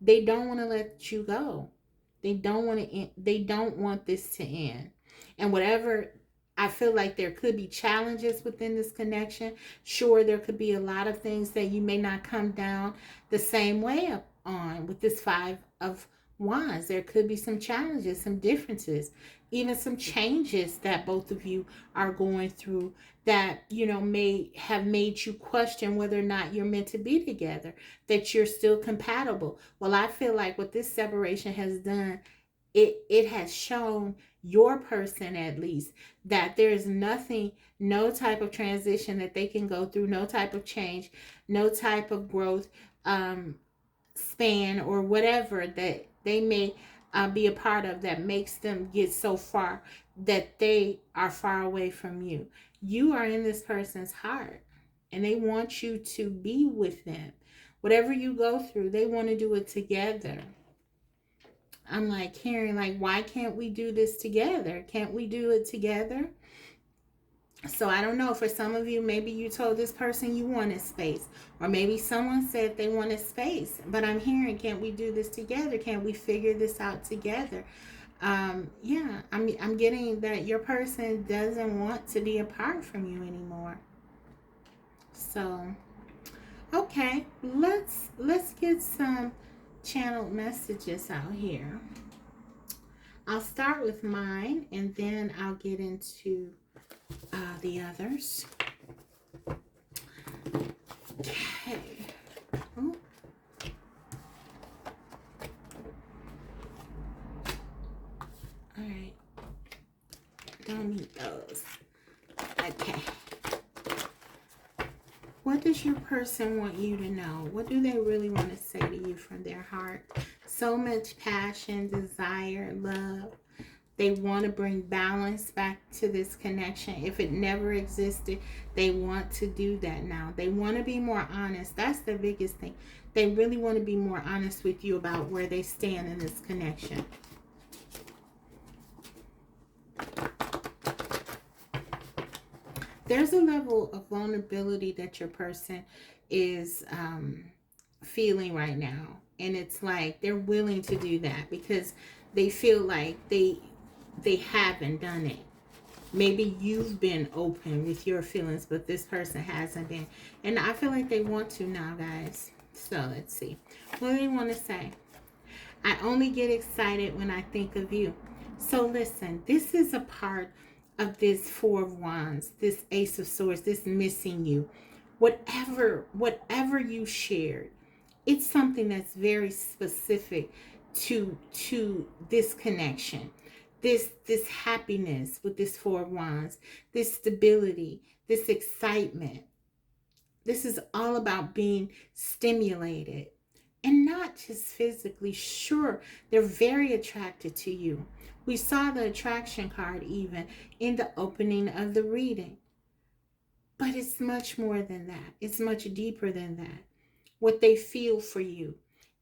They don't want to let you go. They don't want this to end. And whatever, I feel like there could be challenges within this connection. Sure, there could be a lot of things that you may not come down the same way on with this Five of Wands. There could be some challenges, some differences, even some changes that both of you are going through that, you know, may have made you question whether or not you're meant to be together, that you're still compatible. Well, I feel like what this separation has done, it has shown your person at least, that there's nothing, no type of transition that they can go through, no type of change, no type of growth span or whatever that they may be a part of that makes them get so far that they are far away from you. You are in this person's heart and they want you to be with them. Whatever you go through, they want to do it together. I'm like hearing like, why can't we do this together? Can't we do it together? So I don't know, for some of you, maybe you told this person you wanted space, or maybe someone said they wanted space, but I'm hearing, can't we do this together? Can't we figure this out together? Yeah, I'm getting that your person doesn't want to be apart from you anymore. So, okay, let's get some channeled messages out here. I'll start with mine and then I'll get into the others. Okay. Oh. All right. Don't need those. Okay. What does your person want you to know? What do they really want to say to you from their heart? So much passion, desire, love. They want to bring balance back to this connection. If it never existed, they want to do that now. They want to be more honest. That's the biggest thing. They really want to be more honest with you about where they stand in this connection. There's a level of vulnerability that your person is feeling right now. And it's like they're willing to do that because they feel like they haven't done it. Maybe you've been open with your feelings, but this person hasn't been. And I feel like they want to now, guys. So let's see. What do they want to say? I only get excited when I think of you. So listen, this is a part of this Four of Wands, this Ace of Swords, this missing you. Whatever you shared, it's something that's very specific to this connection. This happiness with this Four of Wands, this stability, this excitement. This is all about being stimulated. And not just physically. Sure, they're very attracted to you. We saw the attraction card even in the opening of the reading. But it's much more than that. It's much deeper than that. What they feel for you.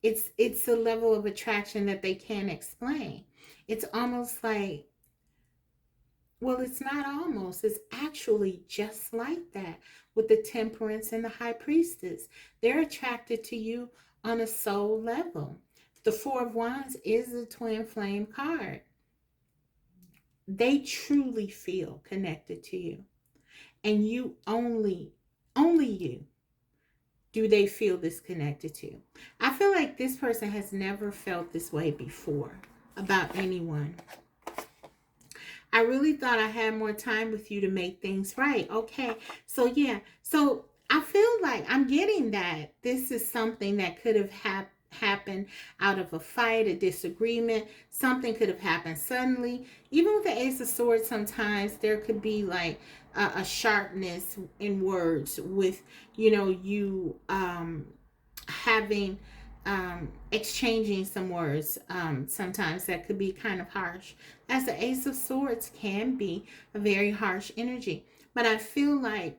It's a level of attraction that they can't explain. It's almost like, well, it's not almost. It's actually just like that with the Temperance and the High Priestess. They're attracted to you on a soul level. The Four of Wands is a twin flame card. They truly feel connected to you. And you only you, do they feel disconnected to. I feel like this person has never felt this way before about anyone. I really thought I had more time with you to make things right. Okay, so yeah. So I feel like I'm getting that this is something that could have happened out of a fight, a disagreement. Something could have happened suddenly. Even with the Ace of Swords, sometimes there could be like a sharpness in words with, you having exchanging some words. Sometimes that could be kind of harsh, as the Ace of Swords can be a very harsh energy. But I feel like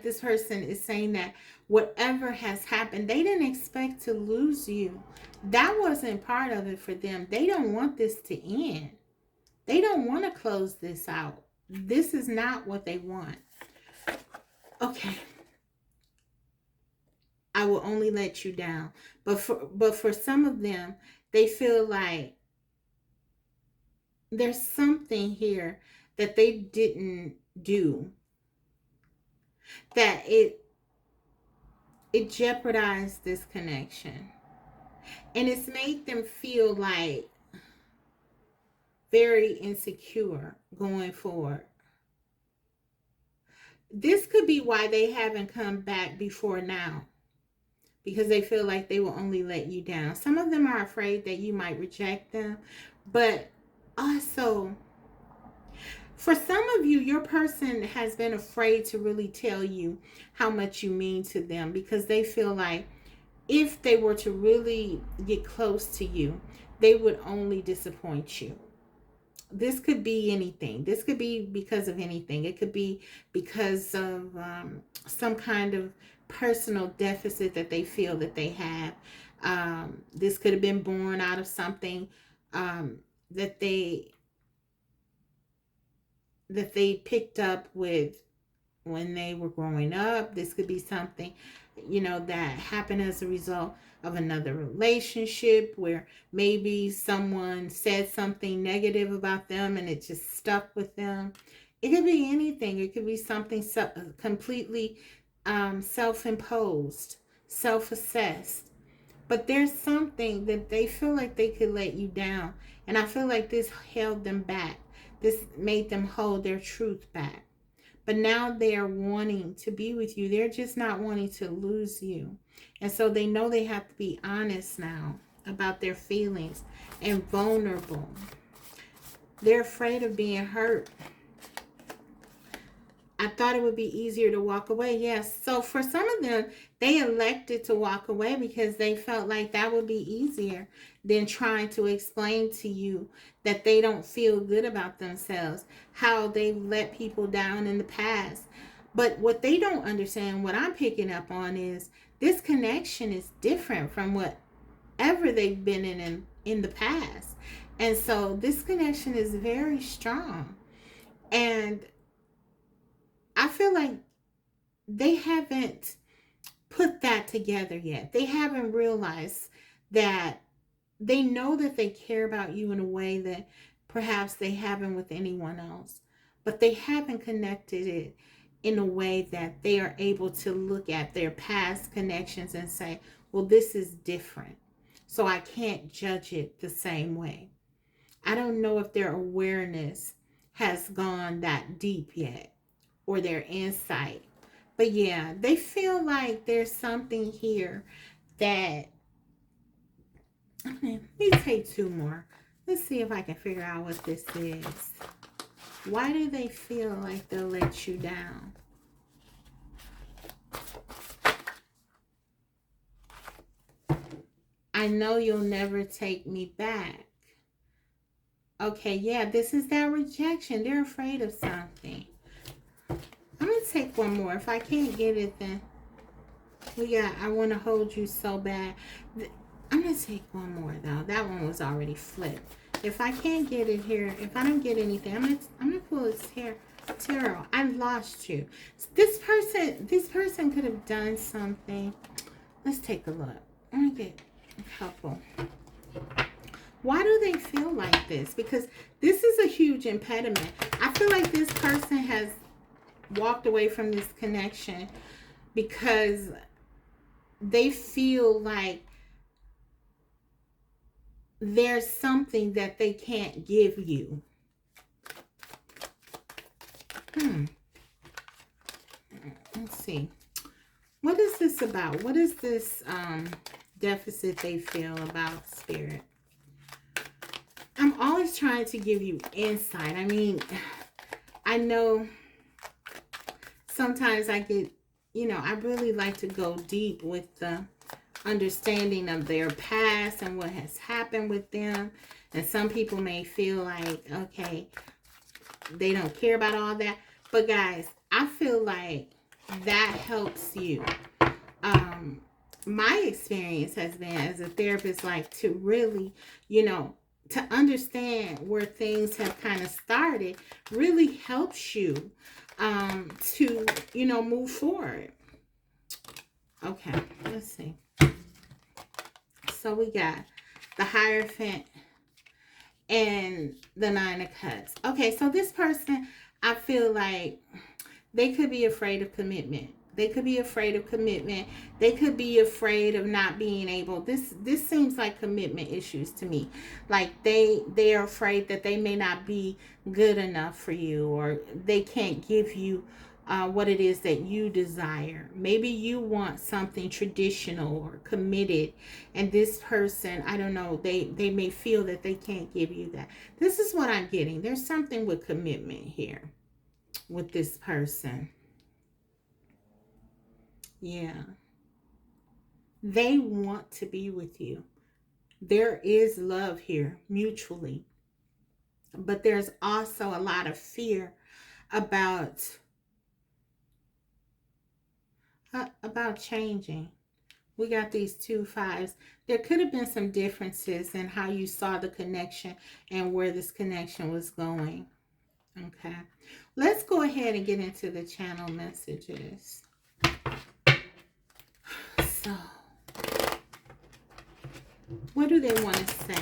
this person is saying that whatever has happened, they didn't expect to lose you. That wasn't part of it for them. They don't want this to end. They don't want to close this out. This is not what they want. Okay. I will only let you down. But for some of them, they feel like there's something here that they didn't do, that it jeopardized this connection. And it's made them feel like very insecure going forward. This could be why they haven't come back before now, because they feel like they will only let you down. Some of them are afraid that you might reject them, but Also, for some of you, your person has been afraid to really tell you how much you mean to them because they feel like if they were to really get close to you, they would only disappoint you. This could be anything. This could be because of anything. It could be because of some kind of personal deficit that they feel that they have. This could have been born out of something um, that they picked up with when they were growing up. This could be something, that happened as a result of another relationship where maybe someone said something negative about them and it just stuck with them. It could be anything. It could be something completely self-imposed, self-assessed. But there's something that they feel like they could let you down. And I feel like this held them back. This made them hold their truth back. But now they are wanting to be with you. They're just not wanting to lose you. And so they know they have to be honest now about their feelings and vulnerable. They're afraid of being hurt. I thought it would be easier to walk away. Yes. So for some of them, they elected to walk away because they felt like that would be easier than trying to explain to you that they don't feel good about themselves, how they've let people down in the past. But what they don't understand, what I'm picking up on, is this connection is different from whatever they've been in the past. And so this connection is very strong. And I feel like they haven't put that together yet. They haven't realized that they know that they care about you in a way that perhaps they haven't with anyone else, but they haven't connected it in a way that they are able to look at their past connections and say, well, this is different, so I can't judge it the same way. I don't know if their awareness has gone that deep yet, or their insight. But yeah, they feel like there's something here that, let me take two more. Let's see if I can figure out what this is. Why do they feel like they'll let you down? I know you'll never take me back. Okay, yeah, this is that rejection. They're afraid of something. I'm going to take one more. If I can't get it, then I want to hold you so bad. I'm going to take one more, though. That one was already flipped. If I can't get it here, if I don't get anything, I'm going to pull this here. Tarot, I lost you. This person could have done something. Let's take a look. I'm going to get a couple. Why do they feel like this? Because this is a huge impediment. I feel like this person has walked away from this connection because they feel like there's something that they can't give you. Let's see. What is this about? What is this deficit they feel about, Spirit? I'm always trying to give you insight. I mean, I know sometimes I get, I really like to go deep with the understanding of their past and what has happened with them. And some people may feel like, okay, they don't care about all that. But guys, I feel like that helps you. My experience has been as a therapist, like to really, to understand where things have kind of started really helps you to, move forward. Okay, let's see. So we got the Hierophant and the Nine of Cups. Okay, so this person, I feel like they could be afraid of commitment. They could be afraid of commitment. They could be afraid of not being able. This seems like commitment issues to me. Like they are afraid that they may not be good enough for you, or they can't give you what it is that you desire. Maybe you want something traditional or committed, and this person, I don't know, they may feel that they can't give you that. This is what I'm getting. There's something with commitment here with this person. Yeah. They want to be with you. There is love here mutually, but there's also a lot of fear about changing. We got these 2 5s. There could have been some differences in how you saw the connection and where this connection was going. Okay. Let's go ahead and get into the channel messages. So, what do they want to say?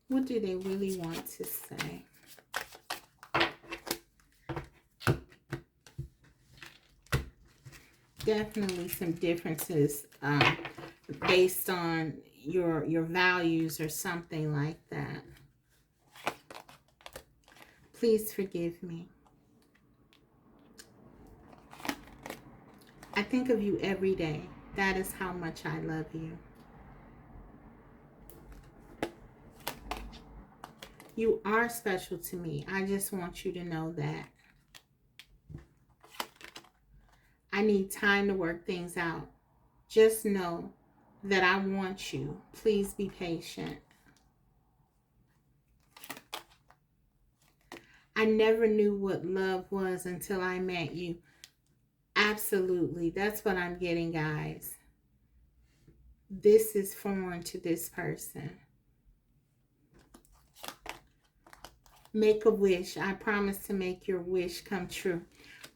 What do they really want to say? Definitely some differences based on your values or something like that. Please forgive me. I think of you every day. That is how much I love you. You are special to me. I just want you to know that. I need time to work things out. Just know that I want you. Please be patient. I never knew what love was until I met you. Absolutely. That's what I'm getting, guys. This is foreign to this person. Make a wish. I promise to make your wish come true.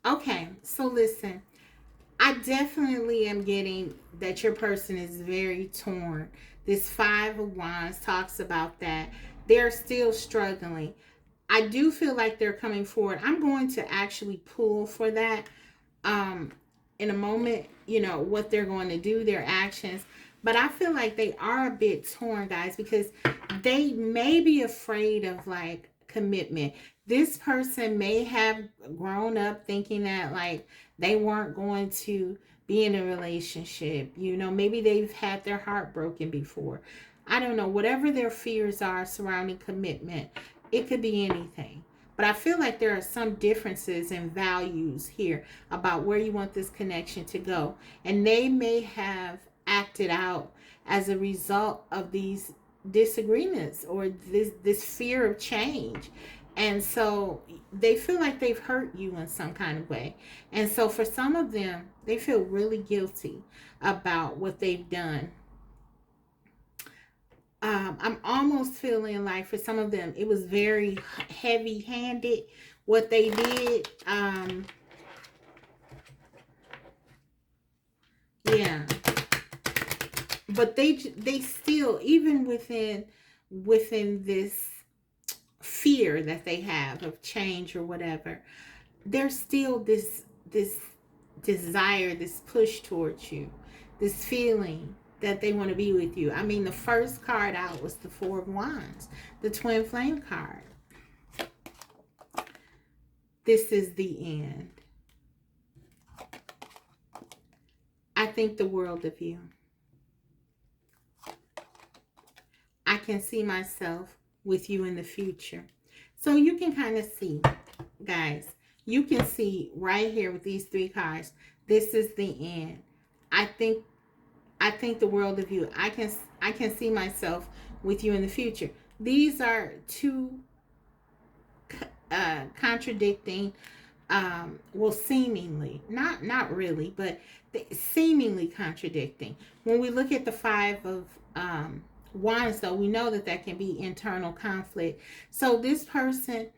Okay, so listen. I definitely am getting that your person is very torn. This 5 of Wands talks about that. They're still struggling. I do feel like they're coming forward. I'm going to actually pull for that in a moment, you know, what they're going to do, their actions. But I feel like they are a bit torn, guys, because they may be afraid of like commitment. This person may have grown up thinking that like they weren't going to be in a relationship. You know, maybe they've had their heart broken before. I don't know. Whatever their fears are surrounding commitment, it could be anything. But I feel like there are some differences in values here about where you want this connection to go. And they may have acted out as a result of these disagreements or this fear of change. And so they feel like they've hurt you in some kind of way. And so for some of them, they feel really guilty about what they've done. I'm almost feeling like for some of them, it was very heavy-handed what they did. Yeah. But they still, even within this fear that they have of change or whatever, there's still this desire, this push towards you, this feeling that they want to be with you. I mean, the first card out was the 4 of Wands, the twin flame card. This is the end. I think the world of you. I can see myself with you in the future. So you can kind of see, guys, you can see right here with these 3 cards, this is the end. I think the world of you. I can see myself with you in the future. These are 2 contradicting, well, seemingly, not really, but seemingly contradicting. When we look at the 5 of Wands, though, we know that can be internal conflict. So the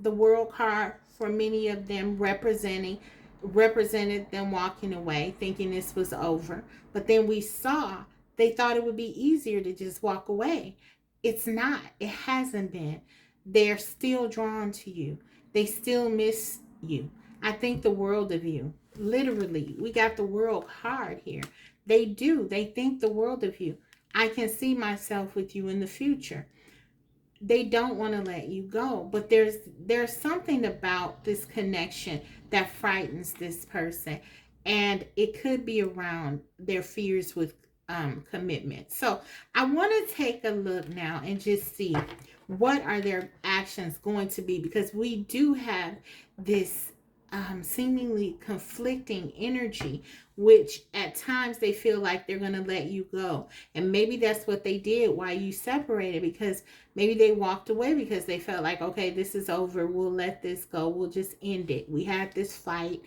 world card for many of them represented them walking away, thinking this was over. But then we saw they thought it would be easier to just walk away. It's not. It hasn't been. They're still drawn to you. They still miss you. I think the world of you. Literally, we got the world card here. They do. They think the world of you. I can see myself with you in the future. they don't want to let you go, but there's something about this connection that frightens this person, and it could be around their fears with commitment. So I want to take a look now and just see what are their actions going to be, because we do have this seemingly conflicting energy, which at times they feel like they're going to let you go. And maybe that's what they did while you separated, because maybe they walked away because they felt like, okay, this is over. We'll let this go. We'll just end it. We had this fight.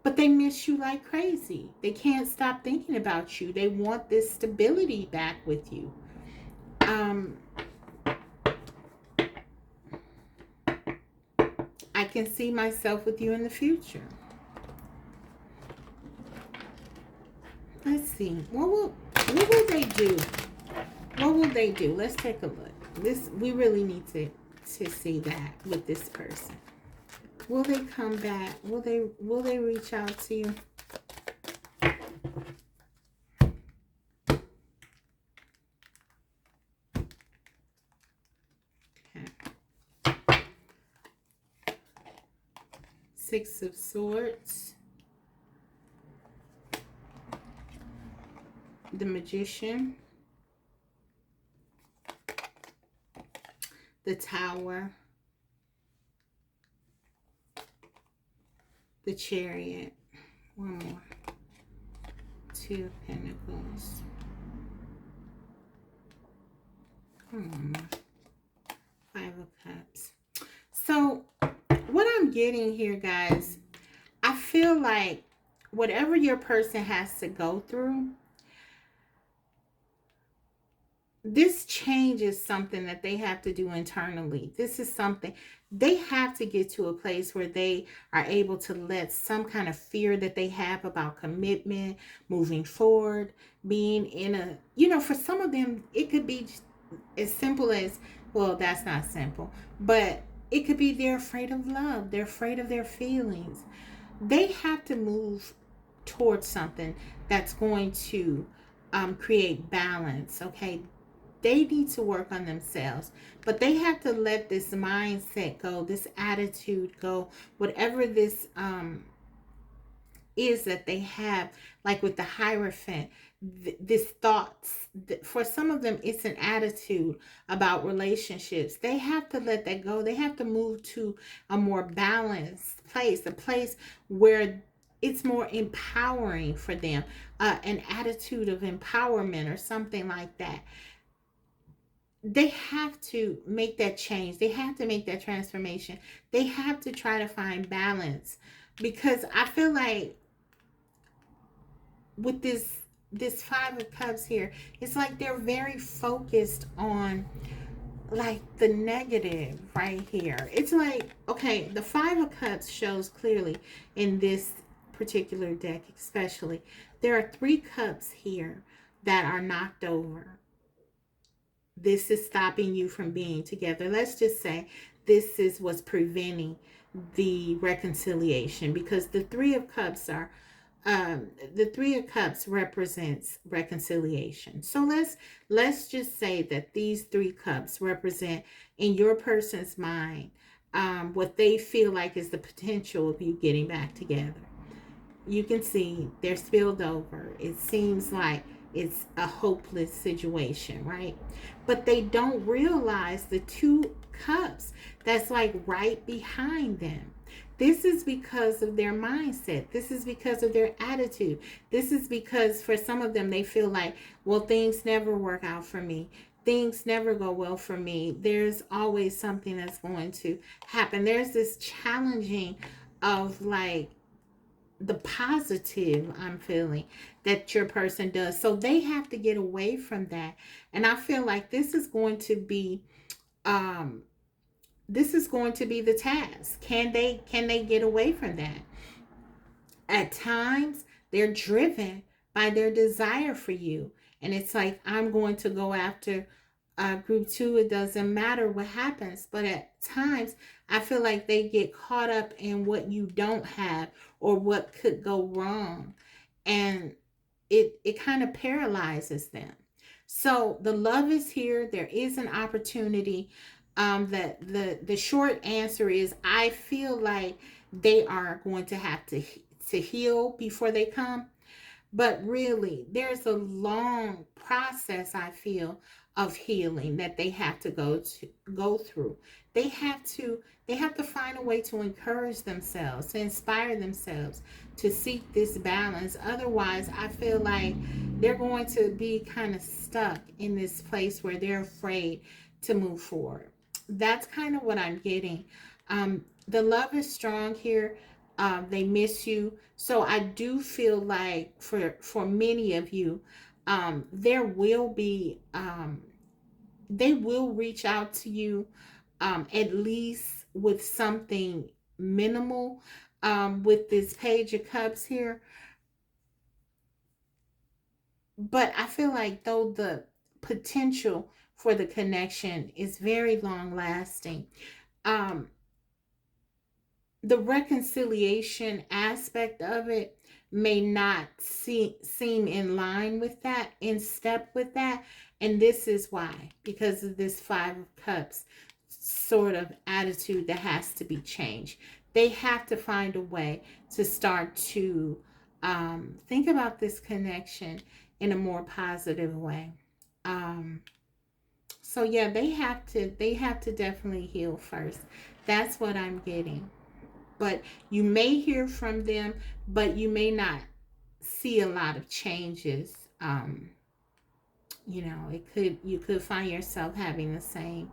But they miss you like crazy. They can't stop thinking about you. They want this stability back with you. Um, I can see myself with you in the future. Let's see. What will they do? What will they do? Let's take a look. This, we really need to see that with this person. Will they come back? Will they reach out to you? Okay. Six of Swords. The Magician. The Tower. The Chariot. One more. Two of Pentacles. Come on. Five of Cups. So what I'm getting here, guys, I feel like whatever your person has to go through, this change is something that they have to do internally. This is something they have to get to a place where they are able to let some kind of fear that they have about commitment, moving forward, being in a, for some of them, it could be as simple as, well, that's not simple, but it could be they're afraid of love. They're afraid of their feelings. They have to move towards something that's going to create balance, okay? They need to work on themselves, but they have to let this mindset go, this attitude go, whatever this is that they have, like with the Hierophant, this thoughts. For some of them, it's an attitude about relationships. They have to let that go. They have to move to a more balanced place, a place where it's more empowering for them, an attitude of empowerment or something like that. They have to make that change. They have to make that transformation. They have to try to find balance, because I feel like with this Five of Cups here, it's like they're very focused on like the negative right here. It's like, okay, the Five of Cups shows clearly in this particular deck, especially there are three cups here that are knocked over. This is stopping you from being together. Let's just say this is what's preventing the reconciliation, because the Three of Cups are the Three of Cups represents reconciliation. So let's just say that these three cups represent in your person's mind what they feel like is the potential of you getting back together. You can see they're spilled over. It seems like it's a hopeless situation, right? But they don't realize the two cups that's like right behind them. This is because of their mindset. This is because of their attitude. This is because for some of them, they feel like, well, things never work out for me. Things never go well for me. There's always something that's going to happen. There's this challenging of like the positive I'm feeling that your person does. So they have to get away from that. And I feel like this is going to be the task. Can they get away from that? At times they're driven by their desire for you, and it's like, I'm going to go after group two. It doesn't matter what happens. But at times I feel like they get caught up in what you don't have or what could go wrong, and it kind of paralyzes them. So the love is here. There is an opportunity. The short answer is I feel like they are going to have to heal before they come. But really, there's a long process, I feel, of healing that they have to go through. They have to they have to find a way to encourage themselves, to inspire themselves to seek this balance. Otherwise, I feel like they're going to be kind of stuck in this place where they're afraid to move forward. That's kind of what I'm getting. The love is strong here. They miss you. So I do feel like for many of you, there will be they will reach out to you, at least with something minimal. With this Page of Cups here, but I feel like though the potential for the connection is very long lasting. Um, the reconciliation aspect of it may not seem in line with that, in step with that. And this is why, because of this Five of Cups sort of attitude that has to be changed. They have to find a way to start to think about this connection in a more positive way. Um, so yeah, they have to definitely heal first. That's what I'm getting. But you may hear from them, but you may not see a lot of changes. It could you could find yourself having the same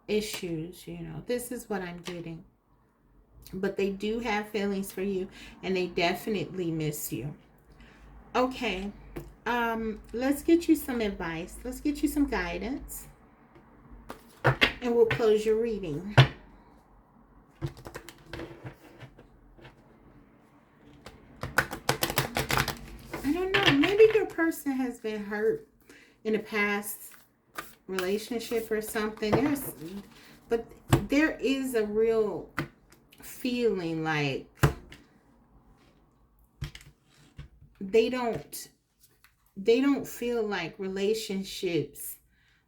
issues. This is what I'm getting. But they do have feelings for you, and they definitely miss you. Okay. Let's get you some advice. Let's get you some guidance, and we'll close your reading. I don't know. Maybe your person has been hurt in a past relationship or something. But there is a real feeling like they don't feel like relationships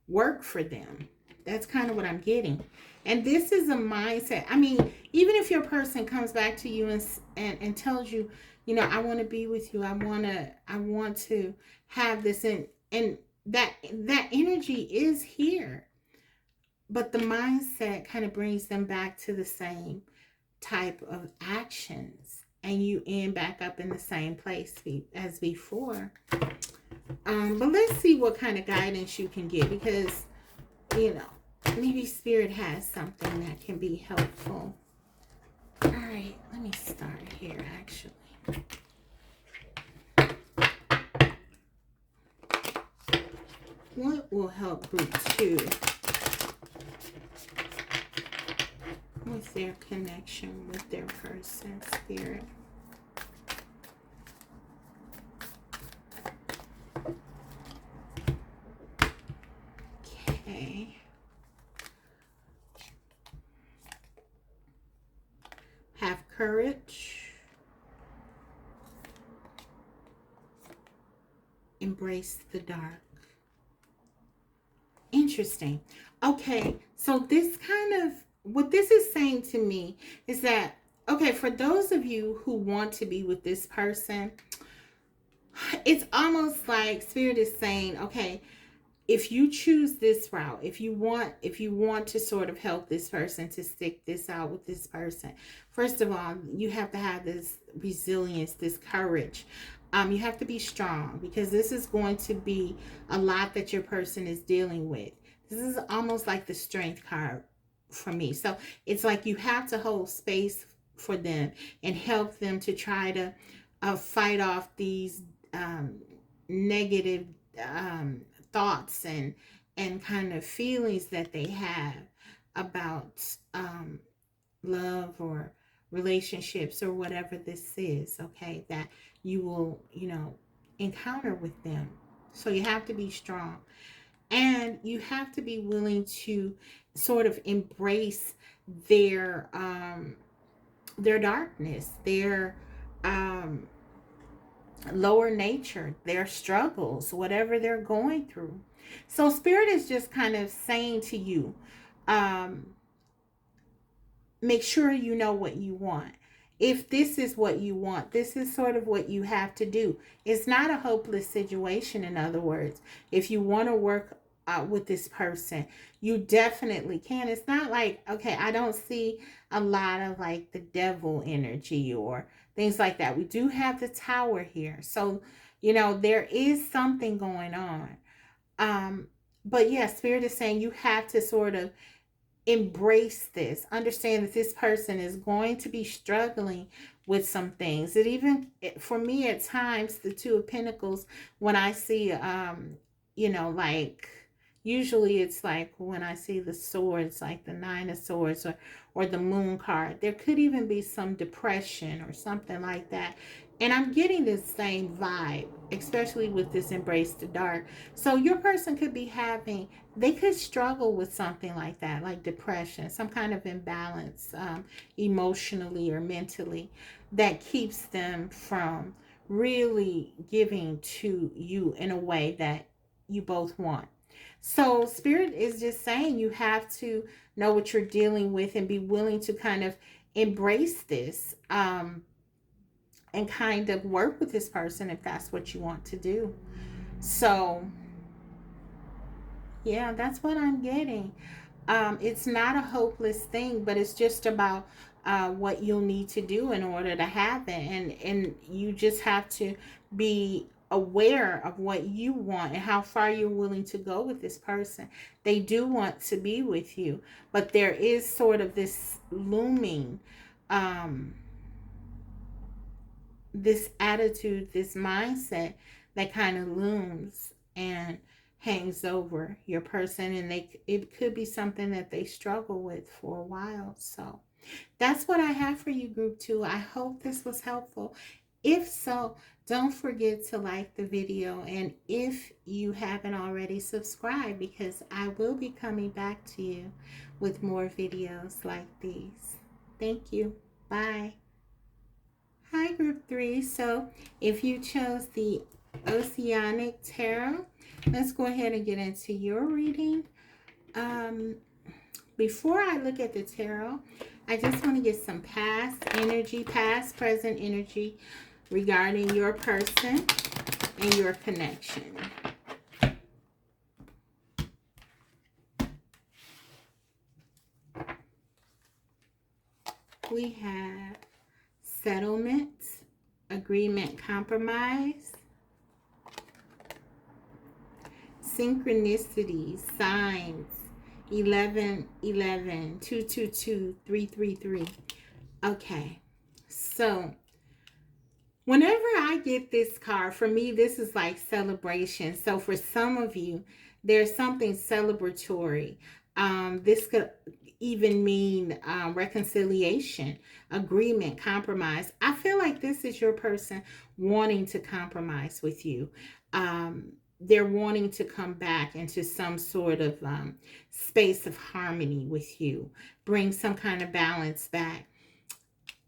work for them. That's kind of what I'm getting. And this is a mindset. I mean, even if your person comes back to you and tells you, I want to be with you. I want to have this, and that energy is here. But the mindset kind of brings them back to the same type of actions, and you end back up in the same place as before. But let's see what kind of guidance you can get, because maybe Spirit has something that can be helpful. All right, let me start here actually. What will help group 2 with their connection with their person, Spirit? Okay. Have courage. Embrace the dark. Interesting. Okay, so what this is saying to me is that, okay, for those of you who want to be with this person, it's almost like Spirit is saying, okay, if you choose this route, if you want to sort of help this person, to stick this out with this person, first of all, you have to have this resilience, this courage. You have to be strong, because this is going to be a lot that your person is dealing with. This is almost like the strength card for me. So it's like you have to hold space for them and help them to try to fight off these negative thoughts and kind of feelings that they have about love or relationships or whatever this is, okay, that you will encounter with them. So you have to be strong, and you have to be willing to sort of embrace their darkness, their lower nature, their struggles, whatever they're going through. So Spirit is just kind of saying to you, um, make sure you know what you want. If this is what you want, this is sort of what you have to do. It's not a hopeless situation, in other words. If you want to work with this person, you definitely can. It's not like, okay, I don't see a lot of like the devil energy or things like that. We do have the tower here. So, there is something going on. Um, but yeah, Spirit is saying you have to sort of embrace this, understand that this person is going to be struggling with some things. It even, for me at times, the Two of Pentacles, when I see like, usually it's like when I see the swords, like the Nine of Swords, or the Moon card, there could even be some depression or something like that. And I'm getting this same vibe, especially with this Embrace the Dark. So your person could be having, they could struggle with something like that, like depression, some kind of imbalance, emotionally or mentally, that keeps them from really giving to you in a way that you both want. So Spirit is just saying you have to know what you're dealing with and be willing to kind of embrace this, and kind of work with this person if that's what you want to do. So yeah, that's what I'm getting. It's not a hopeless thing, but it's just about what you'll need to do in order to have it, and you just have to be aware of what you want and how far you're willing to go with this person. They do want to be with you, but there is sort of this looming, um, this attitude, this mindset that kind of looms and hangs over your person, and it could be something that they struggle with for a while. So that's what I have for you, group 2. I hope this was helpful. If so, don't forget to like the video, and if you haven't already, subscribe, because I will be coming back to you with more videos like these. Thank you. Bye. Hi, group 3. So if you chose the Oceanic Tarot, let's go ahead and get into your reading. Before I look at the tarot, I just want to get some past energy, past, present energy regarding your person and your connection. We have settlement, agreement, compromise, synchronicity, signs, 11, 11, 222, 333. Okay, so whenever I get this card, for me, this is like celebration. So for some of you, there's something celebratory. This could even mean reconciliation, agreement, compromise. I feel like this is your person wanting to compromise with you. They're wanting to come back into some sort of space of harmony with you, bring some kind of balance back.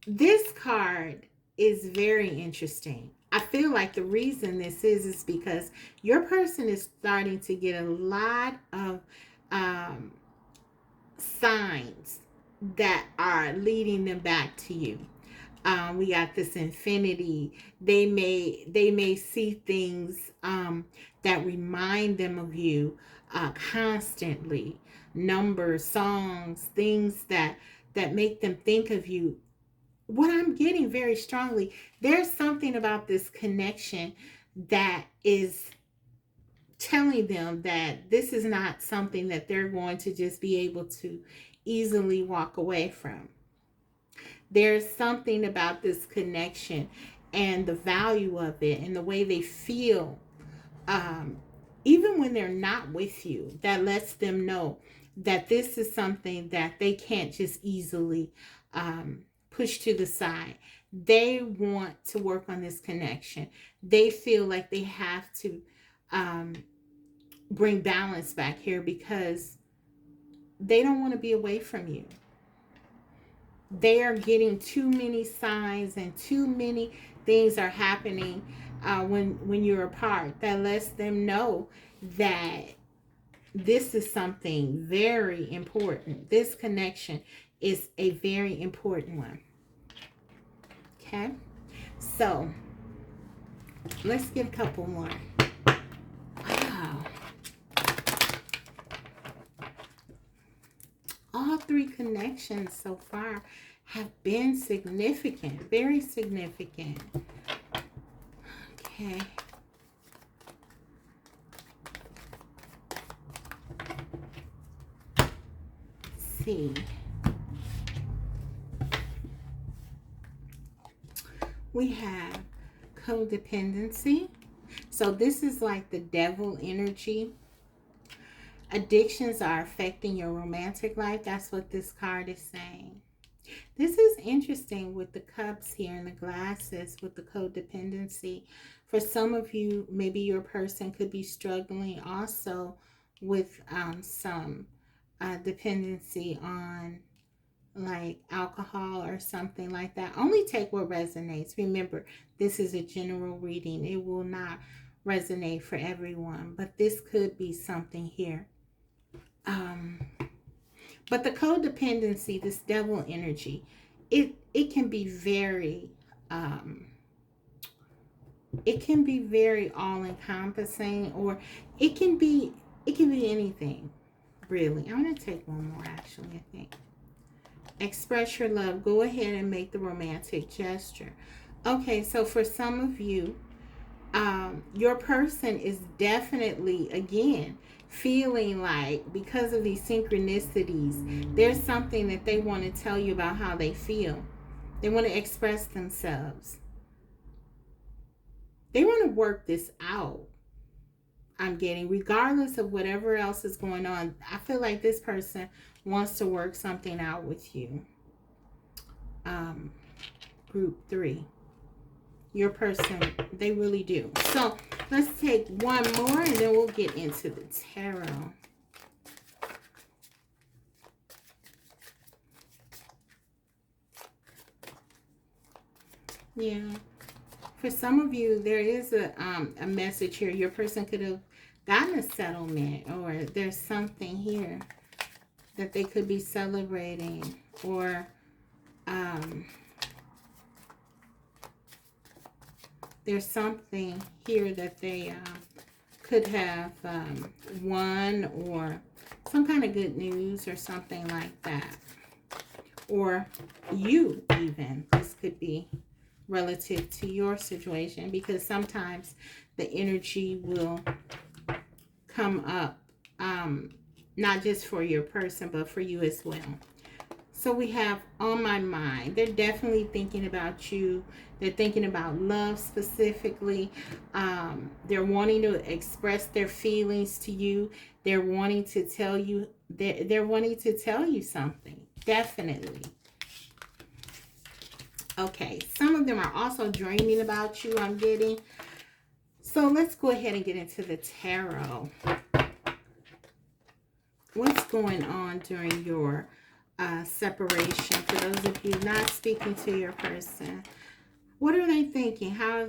This card is very interesting. I feel like the reason this is because your person is starting to get a lot of signs that are leading them back to you. We got this infinity. They may see things that remind them of you constantly. Numbers, songs, things that make them think of you. What I'm getting very strongly, there's something about this connection that is telling them that this is not something that they're going to just be able to easily walk away from. There's something about this connection and the value of it and the way they feel, even when they're not with you, that lets them know that this is something that they can't just easily push to the side. They want to work on this connection. They feel like they have to bring balance back here because they don't want to be away from you. They are getting too many signs and too many things are happening when you're apart that lets them know that this is something very important. This connection is a very important one. Okay, so let's get a couple more. Wow. All three connections so far have been significant, very significant. Okay. Let's see. We have codependency. So this is like the devil energy. Addictions are affecting your romantic life. That's what this card is saying. This is interesting with the cups here and the glasses with the codependency. For some of you, maybe your person could be struggling also with some dependency on like alcohol or something like that. Only take what resonates. Remember, this is a general reading. It will not resonate for everyone, but this could be something here. But the codependency, this devil energy, it can be very all encompassing, or it can be anything really. I'm going to take one more actually, I think. Express your love. Go ahead and make the romantic gesture. Okay, so for some of you, your person is definitely, again, feeling like because of these synchronicities, there's something that they want to tell you about how they feel. They want to express themselves. They want to work this out. I'm getting, regardless of whatever else is going on, I feel like this person wants to work something out with you. Group 3. Your person, they really do. So let's take one more and then we'll get into the tarot. Yeah. For some of you, there is a message here. Your person could have gotten a settlement, or there's something here that they could be celebrating, or there's something here that they could have won, or some kind of good news or something like that. Or you even, this could be relative to your situation, because sometimes the energy will come up not just for your person but for you as well. So we have on my mind. They're definitely thinking about you. They're thinking about love specifically. They're wanting to express their feelings to you. They're wanting to tell you, they're wanting to tell you something. Definitely. Okay, some of them are also dreaming about you, I'm getting. So let's go ahead and get into the tarot. What's going on during your separation? For those of you not speaking to your person, what are they thinking? How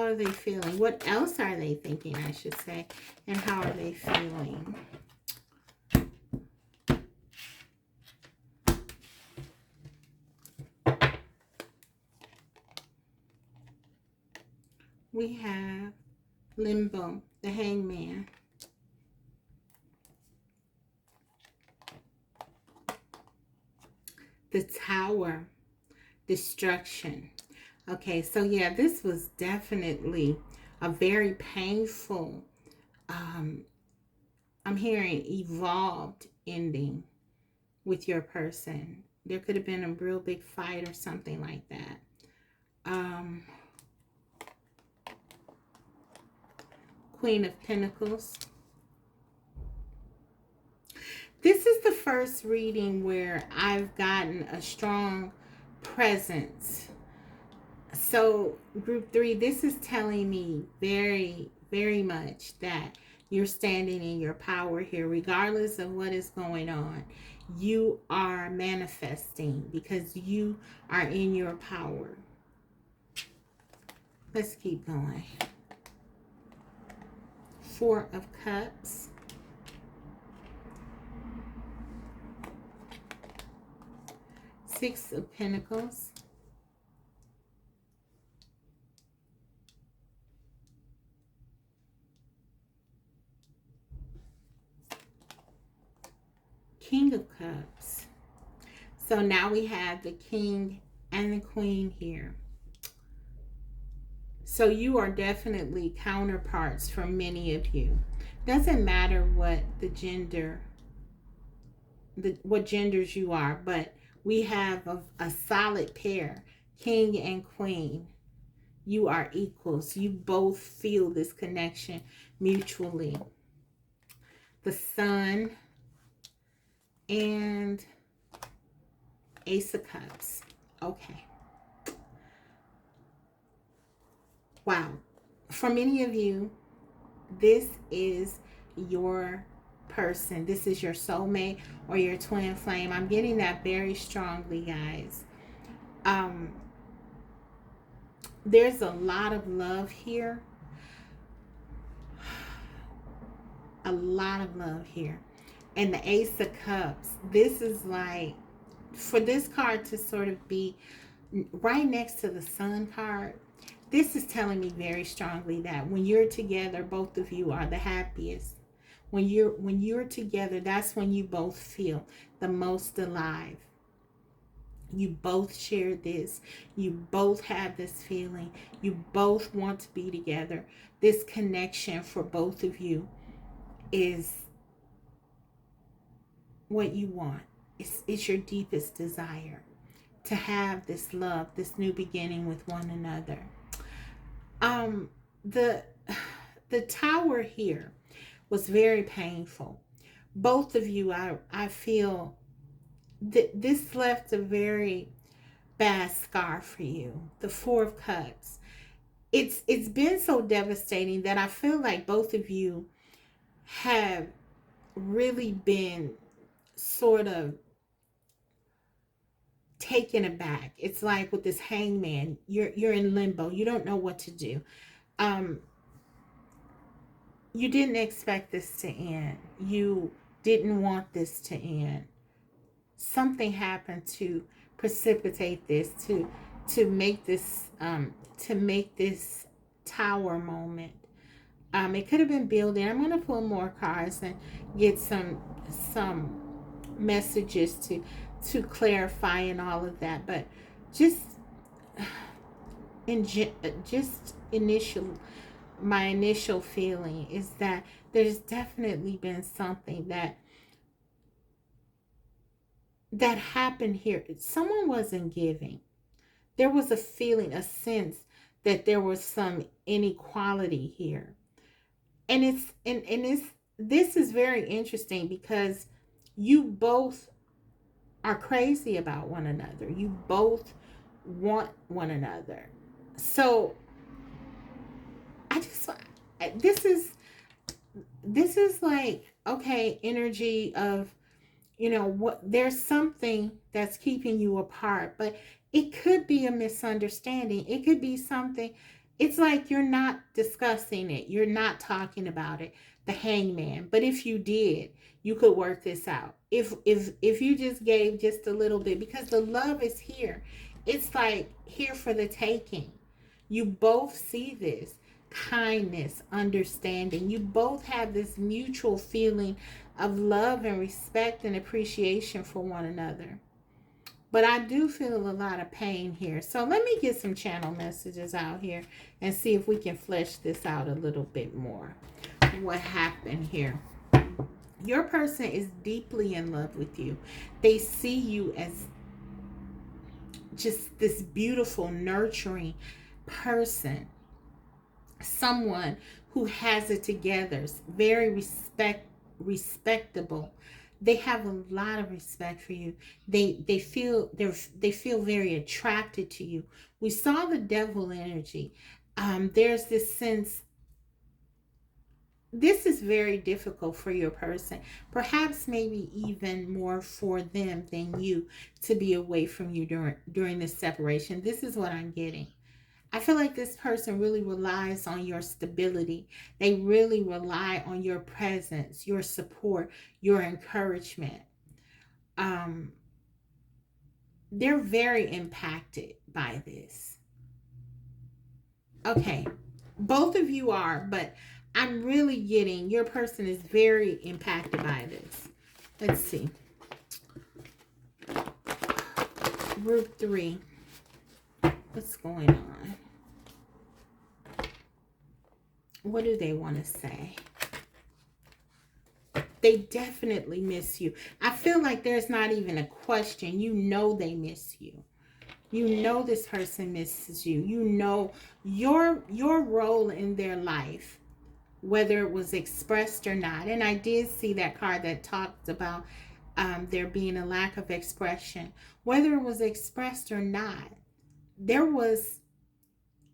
are they feeling? What else are they thinking, I should say? And how are they feeling? We have Limbo, the Hangman. The Tower, destruction. Okay, so yeah, this was definitely a very painful, I'm hearing evolved ending with your person. There could have been a real big fight or something like that. Queen of Pentacles. This is the first reading where I've gotten a strong presence. So group 3, this is telling me very, very much that you're standing in your power here, regardless of what is going on. You are manifesting because you are in your power. Let's keep going. 4 of Cups. Six of Pentacles. King of Cups. So now we have the King and the Queen here. So you are definitely counterparts for many of you. Doesn't matter what the gender, what genders you are, but we have a solid pair, King and Queen. You are equals. You both feel this connection mutually. The Sun and Ace of Cups. Okay. Wow. For many of you, this is your person. This is your soulmate or your twin flame. I'm getting that very strongly, guys. There's a lot of love here. A lot of love here. And the Ace of Cups. This is like, for this card to sort of be right next to the Sun card, this is telling me very strongly that when you're together, both of you are the happiest. When you're together, that's when you both feel the most alive. You both share this. You both have this feeling. You both want to be together. This connection for both of you is what you want. It's your deepest desire to have this love, this new beginning with one another. The Tower here was very painful. Both of you, I feel that this left a very bad scar for you. The Four of Cups. It's been so devastating that I feel like both of you have really been sort of taken aback. It's like with this Hangman, you're in limbo. You don't know what to do. You didn't expect this to end. You didn't want this to end. Something happened to precipitate this, to make this tower moment. It could have been building. I'm going to pull more cards and get some messages to clarify and all of that. But just my initial feeling is that there's definitely been something that happened here. Someone wasn't giving. There was a feeling, a sense that there was some inequality here. And this is very interesting because you both are crazy about one another. You both want one another. So this is like, okay, energy of, what, there's something that's keeping you apart, but it could be a misunderstanding. It could be something. It's like you're not discussing it. You're not talking about it. The Hangman. But if you did, you could work this out. If you just gave just a little bit, because the love is here. It's like here for the taking. You both see this kindness, understanding. You both have this mutual feeling of love and respect and appreciation for one another. But I do feel a lot of pain here. So let me get some channel messages out here and see if we can flesh this out a little bit more. What happened here? Your person is deeply in love with you. They see you as just this beautiful, nurturing person. Someone who has it together, very respectable. They have a lot of respect for you. They feel very attracted to you. We saw the devil energy. There's this sense. This is very difficult for your person. Perhaps maybe even more for them than you, to be away from you during this separation. This is what I'm getting. I feel like this person really relies on your stability. They really rely on your presence, your support, your encouragement. they're very impacted by this. Okay, both of you are, but I'm really getting your person is very impacted by this. Let's see. Group 3. What's going on? What do they want to say? They definitely miss you. I feel like there's not even a question. You know they miss you. You know this person misses you. You know your role in their life, whether it was expressed or not. And I did see that card that talked about there being a lack of expression. Whether it was expressed or not, there was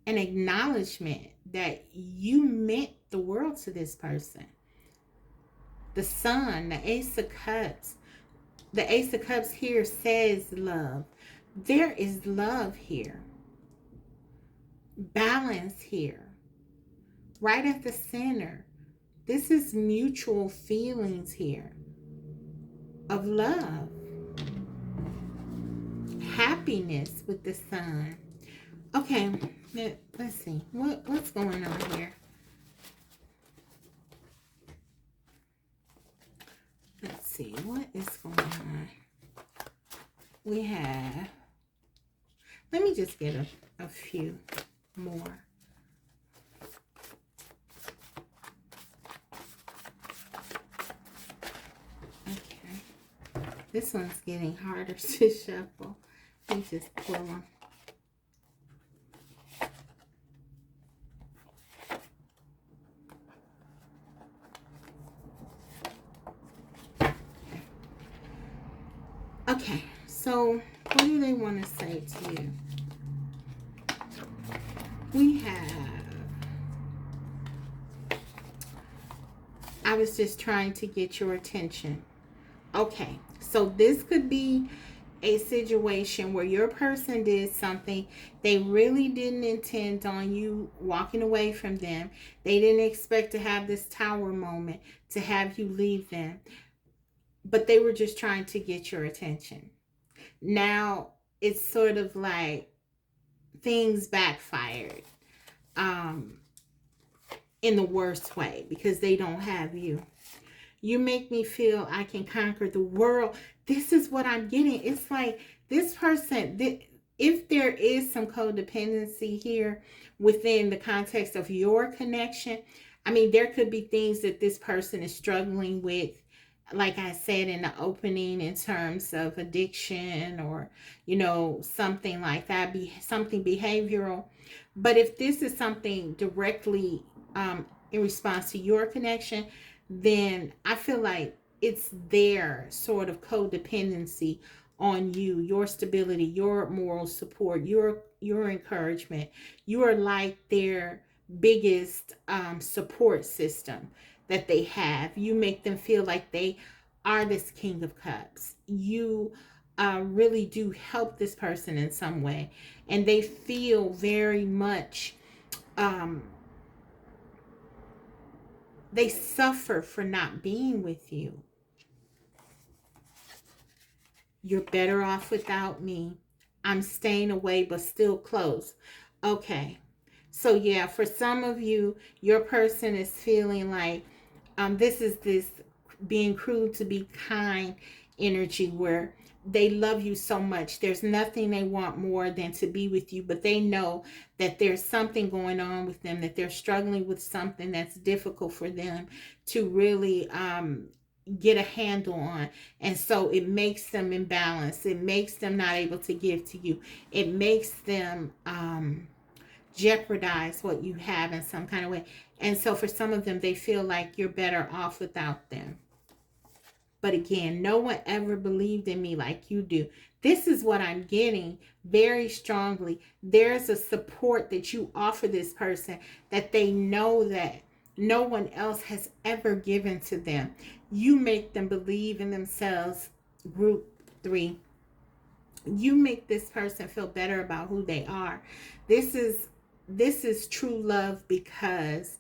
an acknowledgement that you meant the world to this person. The Sun, the Ace of Cups. The Ace of Cups here says love. There is love here. Balance here. Right at the center. This is mutual feelings here of love. Happiness with the Sun. Okay, let's see. What's going on here? Let's see. What is going on? We have... Let me just get a few more. Okay. This one's getting harder to shuffle. Let me just pull them. Okay, so what do they want to say to you? We have... I was just trying to get your attention. Okay, so this could be a situation where your person did something they really didn't intend on you walking away from them. They didn't expect to have this tower moment, to have you leave them. But they were just trying to get your attention. Now, it's sort of like things backfired in the worst way because they don't have you. You make me feel I can conquer the world. This is what I'm getting. It's like this person, if there is some codependency here within the context of your connection, I mean, there could be things that this person is struggling with, like I said in the opening, in terms of addiction or, you know, something like that, something behavioral. But if this is something directly in response to your connection, then I feel like it's their sort of codependency on you, your stability, your moral support, your encouragement. You are like their biggest support system that they have. You make them feel like they are this King of Cups. You really do help this person in some way, and they feel very much they suffer for not being with you. You're better off without me. I'm staying away but still close. Okay. So yeah, for some of you, your person is feeling like this is this being cruel to be kind energy where they love you so much. There's nothing they want more than to be with you, but they know that there's something going on with them, that they're struggling with something that's difficult for them to really get a handle on. And so it makes them imbalanced. It makes them not able to give to you. It makes them jeopardize what you have in some kind of way. And so for some of them, they feel like you're better off without them. But again, no one ever believed in me like you do. This is what I'm getting very strongly. There's a support that you offer this person that they know that no one else has ever given to them. You make them believe in themselves. Group 3. You make this person feel better about who they are. This is true love, because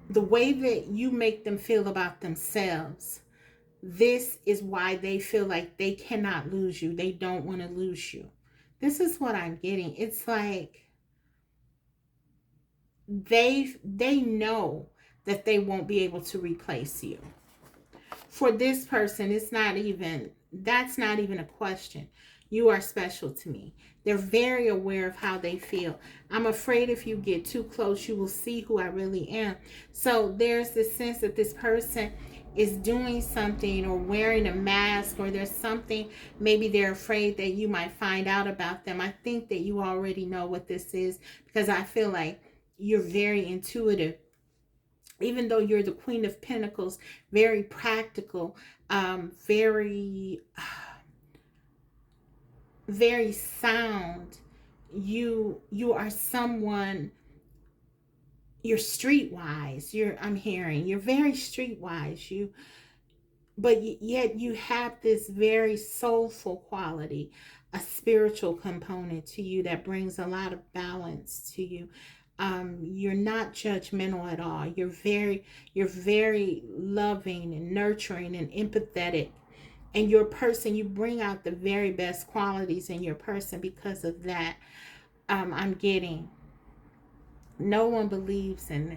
the way that you make them feel about themselves, this is why they feel like they cannot lose you. They don't want to lose you. This is what I'm getting. It's like they know that they won't be able to replace you. For this person, that's not even a question. You are special to me. They're very aware of how they feel. I'm afraid if you get too close, you will see who I really am. So there's this sense that this person is doing something or wearing a mask, or there's something, maybe they're afraid that you might find out about them. I think that you already know what this is, because I feel like you're very intuitive. Even though you're the Queen of Pentacles, very practical, very very sound. You are someone, you're streetwise. I'm hearing you're very streetwise. But yet you have this very soulful quality, a spiritual component to you that brings a lot of balance to you. You're not judgmental at all. You're very loving and nurturing and empathetic. And your person, you bring out the very best qualities in your person because of that. I'm getting, no one believes in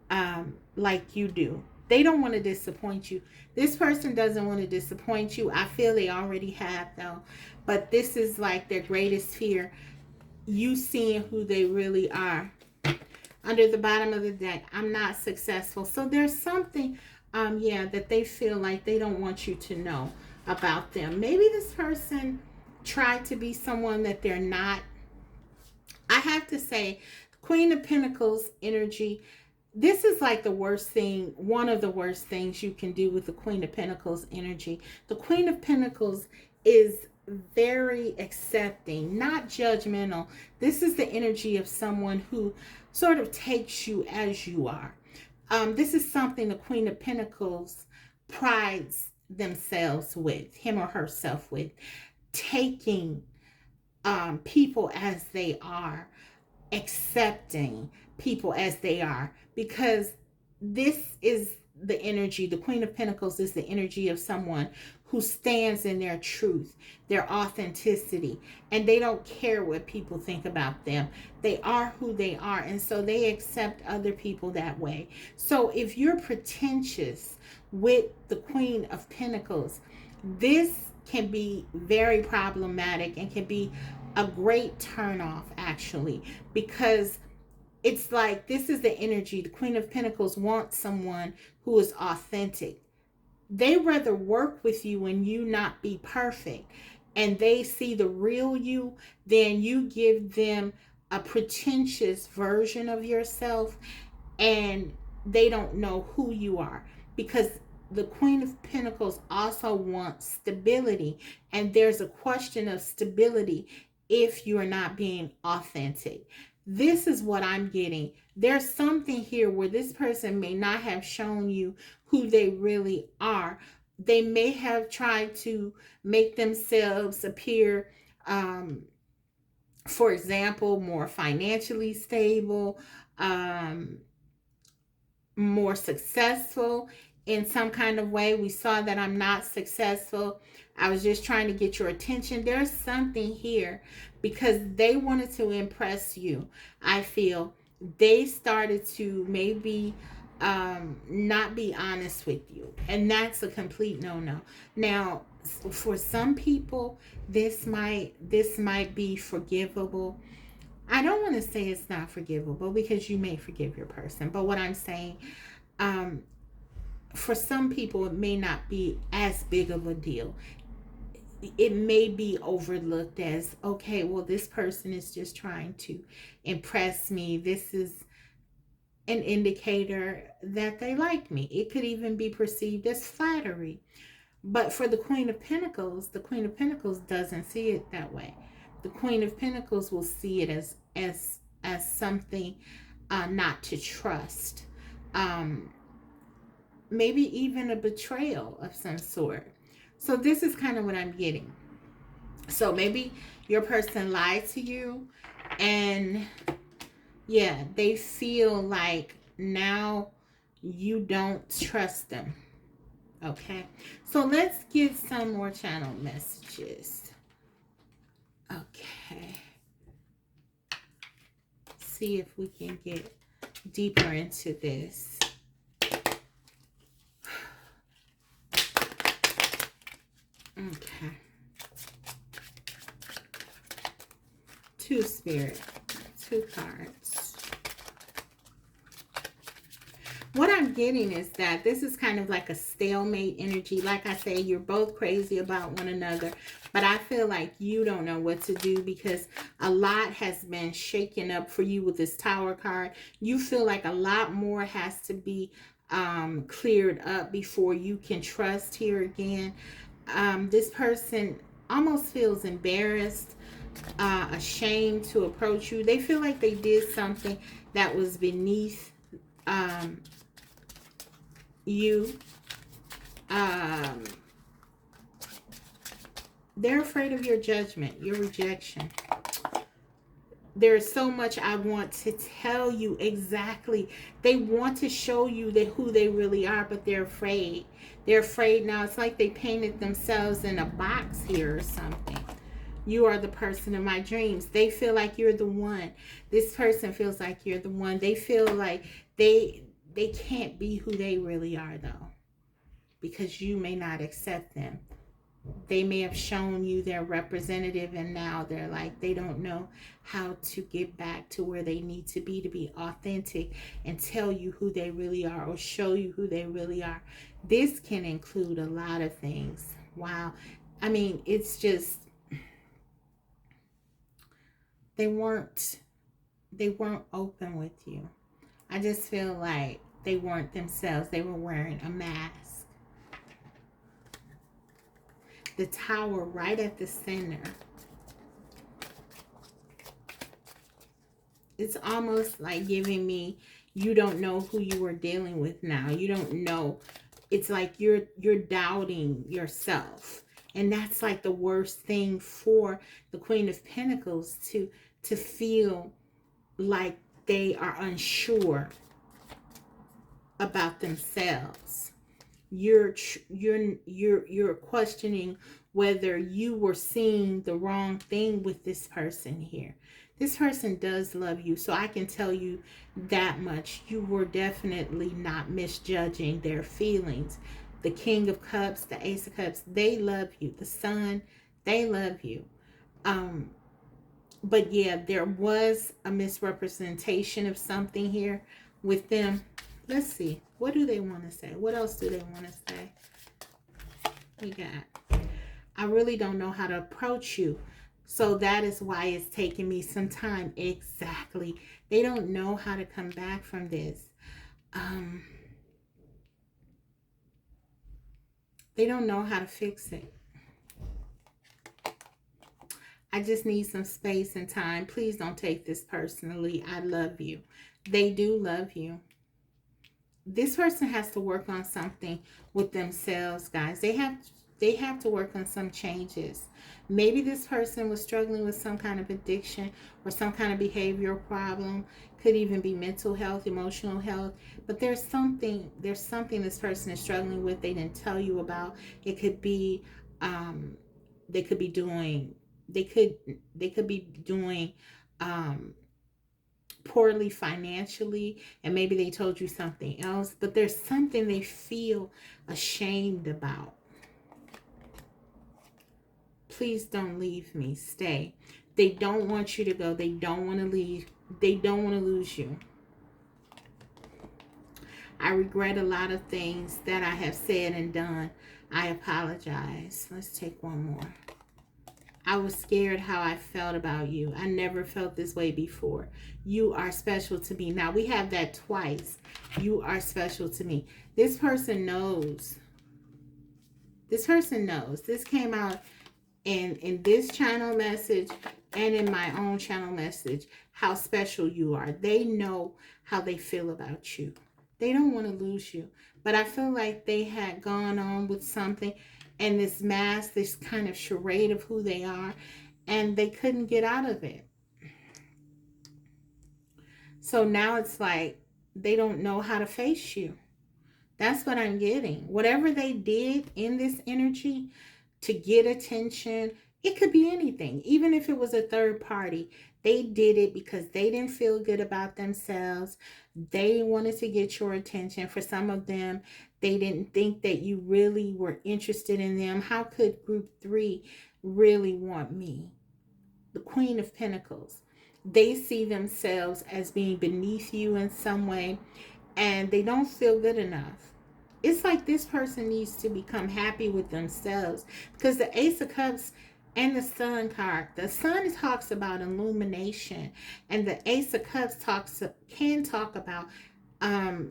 them like you do. They don't want to disappoint you. This person doesn't want to disappoint you. I feel they already have, though. But this is like their greatest fear. You seeing who they really are. Under the bottom of the deck, I'm not successful. So there's something, that they feel like they don't want you to know about them. Maybe this person tried to be someone that they're not. I have to say, Queen of Pentacles energy, this is like the worst thing, one of the worst things you can do with the Queen of Pentacles energy. The Queen of Pentacles is very accepting, not judgmental. This is the energy of someone who sort of takes you as you are. This is something the Queen of Pentacles prides themselves with, him or herself with, taking people as they are, accepting people as they are, because this is the energy. The Queen of Pentacles is the energy of someone who stands in their truth, their authenticity, and they don't care what people think about them. They are who they are, and so they accept other people that way. So if you're pretentious with the Queen of Pentacles, this can be very problematic and can be a great turnoff, actually, because it's like this is the energy. The Queen of Pentacles wants someone who is authentic. They rather work with you and you not be perfect, and they see the real you, than you give them a pretentious version of yourself and they don't know who you are. Because the Queen of Pentacles also wants stability, and there's a question of stability if you are not being authentic. This is what I'm getting. There's something here where this person may not have shown you who they really are. They may have tried to make themselves appear, for example, more financially stable, more successful in some kind of way. We saw that I'm not successful. I was just trying to get your attention. There's something here because they wanted to impress you. I feel they started to maybe not be honest with you, and that's a complete no-no. Now, for some people, this might be forgivable. I don't want to say it's not forgivable, because you may forgive your person. But what I'm saying, for some people, it may not be as big of a deal. It may be overlooked as, okay, well, this person is just trying to impress me. This is an indicator that they like me. It could even be perceived as flattery. But for the Queen of Pentacles doesn't see it that way. The Queen of Pentacles will see it as something not to trust. Maybe even a betrayal of some sort. So this is kind of what I'm getting. So maybe your person lied to you, and they feel like now you don't trust them. Okay, so let's get some more channel messages. Okay, see if we can get deeper into this. Okay, two spirit, two cards. What I'm getting is that this is kind of like a stalemate energy. Like I say, you're both crazy about one another, but I feel like you don't know what to do because a lot has been shaken up for you with this Tower card. You feel like a lot more has to be cleared up before you can trust here again. This person almost feels embarrassed, ashamed to approach you. They feel like they did something that was beneath um, you. Um, they're afraid of your judgment, your rejection. There's so much I want to tell you exactly. They want to show you that who they really are, but they're afraid. They're afraid now. It's like they painted themselves in a box here or something. You are the person of my dreams. They feel like you're the one. This person feels like you're the one. They feel like they can't be who they really are though, because you may not accept them. They may have shown you their representative and now they're like they don't know how to get back to where they need to be authentic and tell you who they really are or show you who they really are. This can include a lot of things. Wow. I mean, it's just they weren't open with you. I just feel like they weren't themselves. They were wearing a mask. The Tower right at the center. It's almost like giving me, you don't know who you are dealing with now. You don't know. It's like you're doubting yourself. And that's like the worst thing for the Queen of Pentacles, to feel like they are unsure about themselves. You're questioning whether you were seeing the wrong thing with this person here. This person does love you, so I can tell you that much. You were definitely not misjudging their feelings. The King of Cups, the Ace of Cups, they love you. The Sun, they love you. But yeah, there was a misrepresentation of something here with them. Let's see. What do they want to say? What else do they want to say? We got, I really don't know how to approach you. So that is why it's taking me some time. Exactly. They don't know how to come back from this. They don't know how to fix it. I just need some space and time. Please don't take this personally. I love you. They do love you. This person has to work on something with themselves, guys. They have to work on some changes. Maybe this person was struggling with some kind of addiction or some kind of behavioral problem. Could even be mental health, emotional health. But there's something this person is struggling with they didn't tell you about. It could be they could be doing they could be doing poorly financially, and maybe they told you something else, but there's something they feel ashamed about. Please don't leave me. Stay. They don't want you to go. They don't want to leave. They don't want to lose you. I regret a lot of things that I have said and done. I apologize. Let's take one more. I was scared how I felt about you. I never felt this way before. You are special to me. Now, we have that twice. You are special to me. This person knows. This person knows. This came out in this channel message and in my own channel message, how special you are. They know how they feel about you. They don't want to lose you. But I feel like they had gone on with something, and this mask, this kind of charade of who they are, and they couldn't get out of it. So now it's like they don't know how to face you. That's what I'm getting. Whatever they did in this energy to get attention, it could be anything. Even if it was a third party, they did it because they didn't feel good about themselves. They wanted to get your attention. For some of them, they didn't think that you really were interested in them. How could group 3 really want me? The Queen of Pentacles. They see themselves as being beneath you in some way, and they don't feel good enough. It's like this person needs to become happy with themselves, because the Ace of Cups and the Sun card, the Sun talks about illumination, and the Ace of Cups can talk about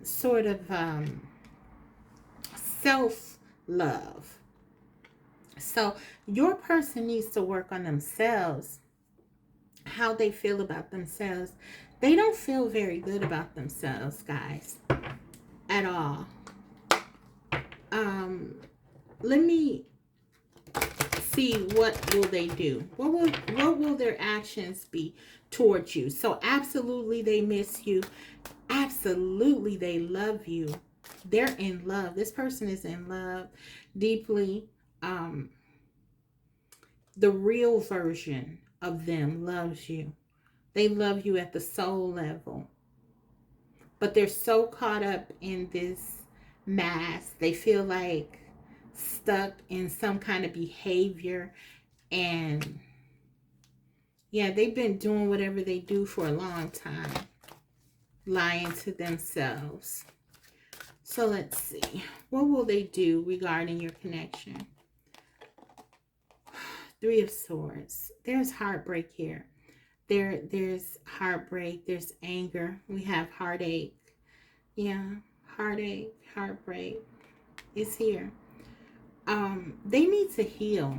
sort of self love. So your person needs to work on themselves, how they feel about themselves. They don't feel very good about themselves, guys, at all. Let me see, what will they do? What will their actions be towards you? So absolutely they miss you. Absolutely they love you. They're in love. This person is in love deeply. The real version of them loves you. They love you at the soul level. But they're so caught up in this mask. They feel like stuck in some kind of behavior, and yeah, they've been doing whatever they do for a long time, lying to themselves. So let's see, what will they do regarding your connection? Three of Swords. There's heartbreak here. There's heartbreak, there's anger, we have heartache. Yeah, heartache, heartbreak is here. They need to heal.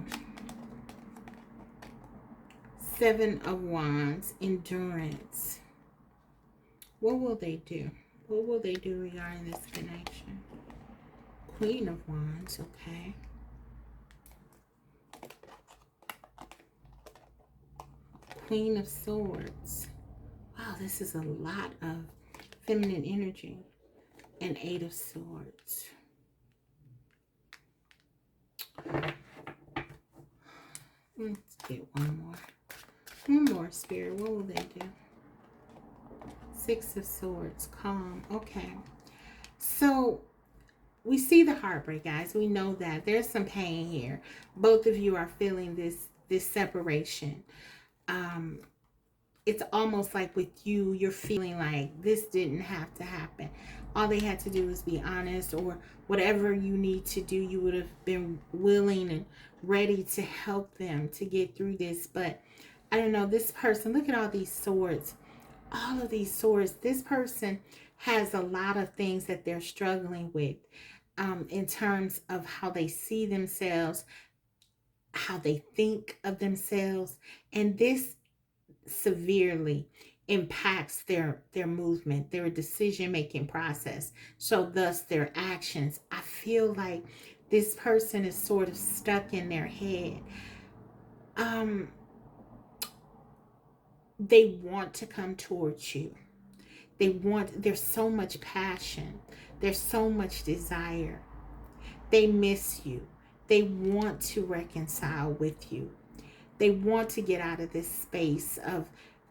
Seven of Wands, endurance. What will they do? What will they do regarding this connection? Queen of Wands, okay. Queen of Swords. Wow, this is a lot of feminine energy. And Eight of Swords. Let's get one more. One more, Spirit. What will they do? Six of Swords. Calm. Okay. So we see the heartbreak, guys. We know that there's some pain here. Both of you are feeling this separation. It's almost like with you, you're feeling like this didn't have to happen. All they had to do was be honest, or whatever you need to do, you would have been willing and ready to help them to get through this. But I don't know, this person, look at all these swords. All of these swords. This person has a lot of things that they're struggling with in terms of how they see themselves, how they think of themselves. And this severely impacts their movement, their decision making process, so thus their actions. I feel like this person is sort of stuck in their head. They want to come towards you. There's so much passion, there's so much desire. They miss you. They want to reconcile with you. They want to get out of this space of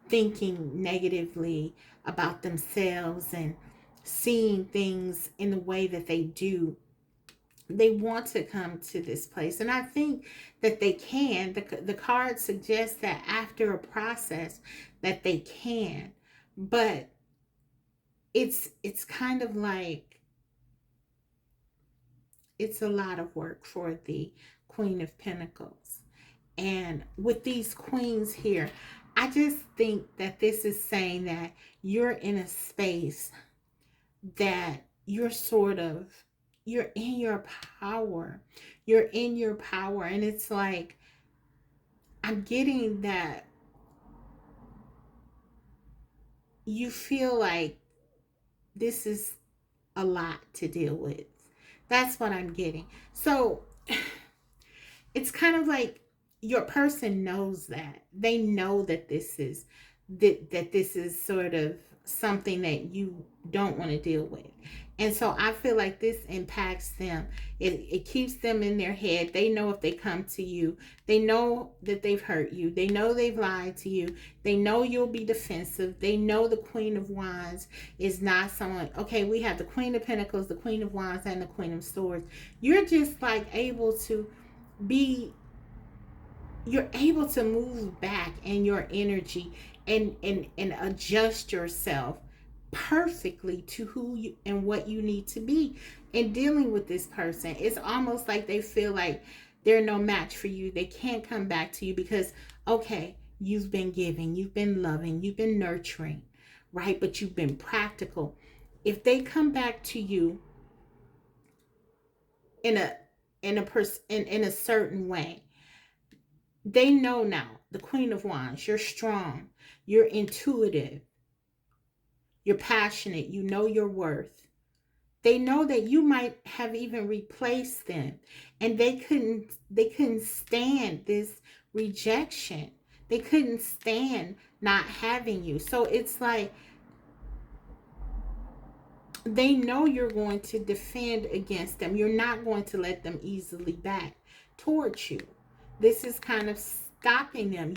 thinking negatively about themselves and seeing things in the way that they do. They want to come to this place, and I think that they can. The card suggests that after a process that they can, but it's kind of like it's a lot of work for the Queen of Pentacles. And with these queens here, I just think that this is saying that you're in a space that you're in your power. You're in your power. And it's like, I'm getting that you feel like this is a lot to deal with. That's what I'm getting. So it's kind of like your person knows that. They know that this is sort of something that you don't want to deal with. And so I feel like this impacts them. It keeps them in their head. They know if they come to you, they know that they've hurt you. They know they've lied to you. They know you'll be defensive. They know the Queen of Wands is not someone, okay, we have the Queen of Pentacles, the Queen of Wands, and the Queen of Swords. You're just like able to be, you're able to move back in your energy and adjust yourself perfectly to who you and what you need to be in dealing with this person. It's almost like they feel like they're no match for you. They can't come back to you because, okay, you've been giving, you've been loving, you've been nurturing, right? But you've been practical. If they come back to you in a certain way, they know now, the Queen of Wands, you're strong, you're intuitive, you're passionate, you know your worth. They know that you might have even replaced them, and they couldn't stand this rejection. They couldn't stand not having you. So it's like they know you're going to defend against them. You're not going to let them easily back towards you. This is kind of stopping them.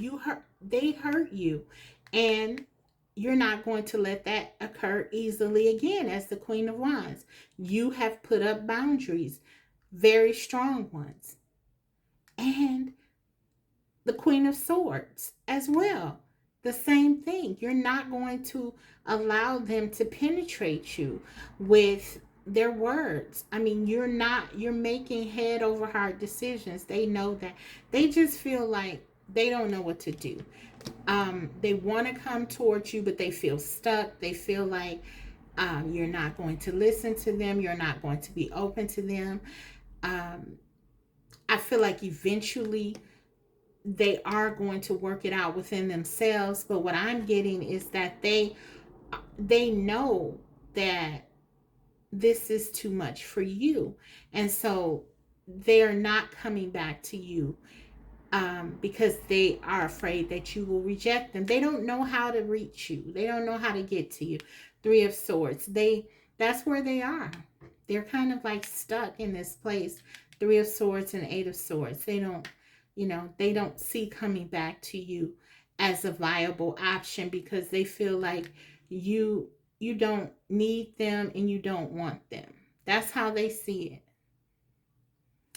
They hurt you, and you're not going to let that occur easily again. As the Queen of Wands, you have put up boundaries, very strong ones. And the Queen of Swords as well, the same thing. You're not going to allow them to penetrate you with their words. I mean, you're making head over heart decisions. They know that. They just feel like they don't know what to do. They want to come towards you, but they feel stuck. They feel like you're not going to listen to them. You're not going to be open to them. I feel like eventually they are going to work it out within themselves. But what I'm getting is that they know that this is too much for you. And so they're not coming back to you because they are afraid that you will reject them. They don't know how to reach you. They don't know how to get to you. Three of Swords. That's where they are. They're kind of like stuck in this place. Three of Swords and Eight of Swords. They don't see coming back to you as a viable option because they feel like you don't need them and you don't want them. That's how they see it.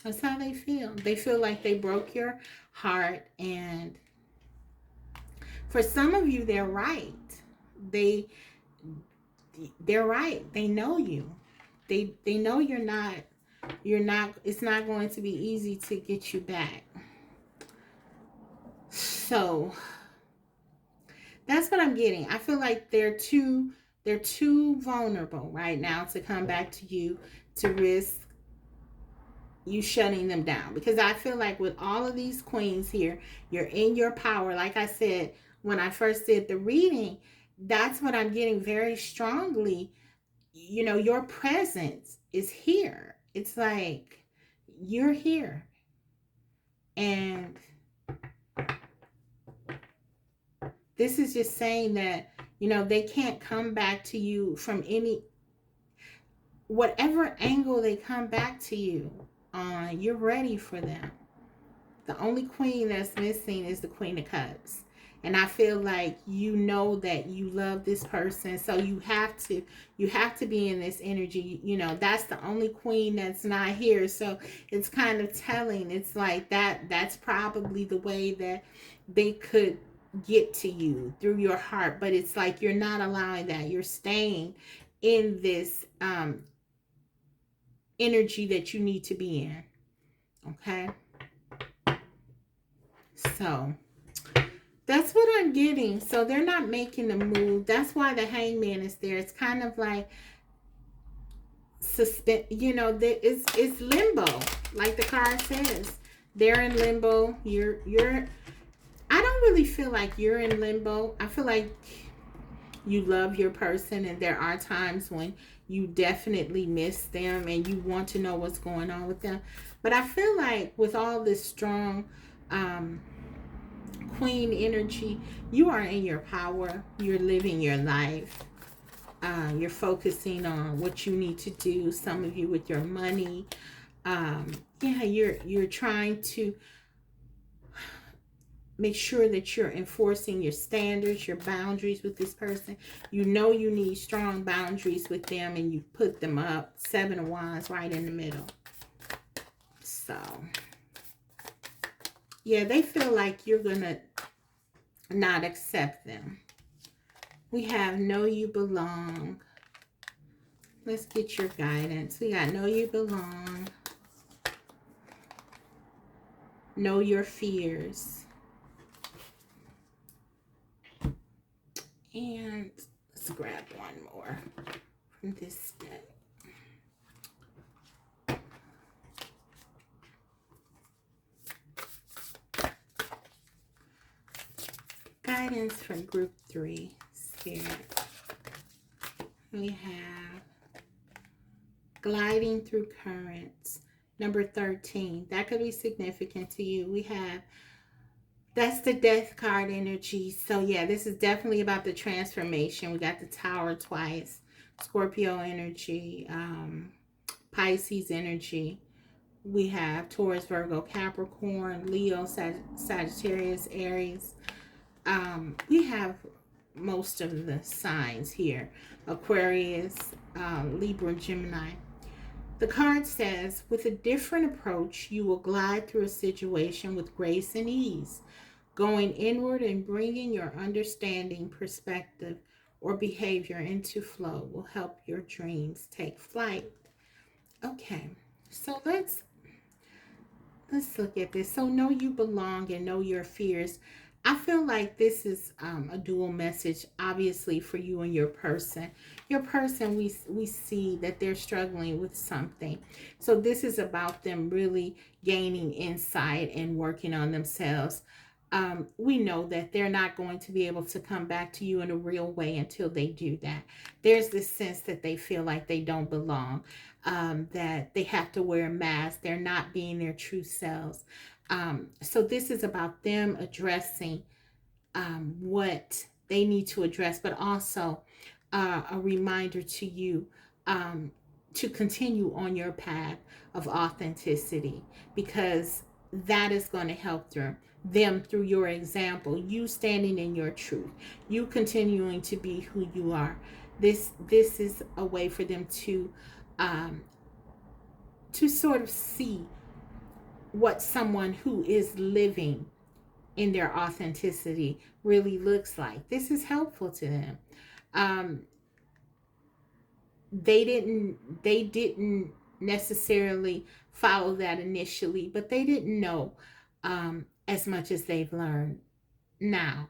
That's how they feel. They feel like they broke your heart, and for some of you, they're right. They're right. They know you. They know you're not, it's not going to be easy to get you back. So that's what I'm getting. I feel like they're too vulnerable right now to come back to you, to risk you shutting them down. Because I feel like with all of these queens here, you're in your power. Like I said, when I first did the reading, that's what I'm getting very strongly. Your presence is here. It's like you're here. And this is just saying that, they can't come back to you from whatever angle they come back to you on, you're ready for them. The only queen that's missing is the Queen of Cups. And I feel like that you love this person, so you have to be in this energy. That's the only queen that's not here. So it's kind of telling. It's like that's probably the way that they could get to you, through your heart. But it's like you're not allowing that. You're staying in this energy that you need to be in. Okay? So that's what I'm getting. So they're not making the move. That's why the Hangman is there. It's kind of like it's limbo, like the card says. They're in limbo. I don't really feel like you're in limbo. I feel like you love your person, and there are times when you definitely miss them and you want to know what's going on with them. But I feel like with all this strong queen energy, you are in your power. You're living your life. You're focusing on what you need to do. Some of you with your money. Yeah, you're trying to make sure that you're enforcing your standards, your boundaries with this person. You know you need strong boundaries with them, and you put them up. 7 of Wands right in the middle. So, yeah, they feel like you're going to not accept them. We have know you belong. Let's get your guidance. We got know you belong. Know your fears. And let's grab one more from this deck. Guidance for group 3, Spirit. We have gliding through currents. Number 13. That could be significant to you. We have, that's the death card energy. So yeah, this is definitely about the transformation. We got the Tower twice. Scorpio energy. Pisces energy. We have Taurus, Virgo, Capricorn, Leo, Sagittarius, Aries. We have most of the signs here. Aquarius, Libra, Gemini. The card says, with a different approach, you will glide through a situation with grace and ease. Going inward and bringing your understanding, perspective, or behavior into flow will help your dreams take flight. Okay, so let's look at this. So know you belong and know your fears. I feel like this is a dual message, obviously, for you and your person. Your person, we see that they're struggling with something. So this is about them really gaining insight and working on themselves. We know that they're not going to be able to come back to you in a real way until they do that. There's this sense that they feel like they don't belong, that they have to wear a mask. They're not being their true selves. So this is about them addressing what they need to address, but also a reminder to you to continue on your path of authenticity, because that is going to help them through your example, you standing in your truth, you continuing to be who you are. This is a way for them to sort of see what someone who is living in their authenticity really looks like. This is helpful to them. They didn't necessarily follow that initially, but they didn't know as much as they've learned now.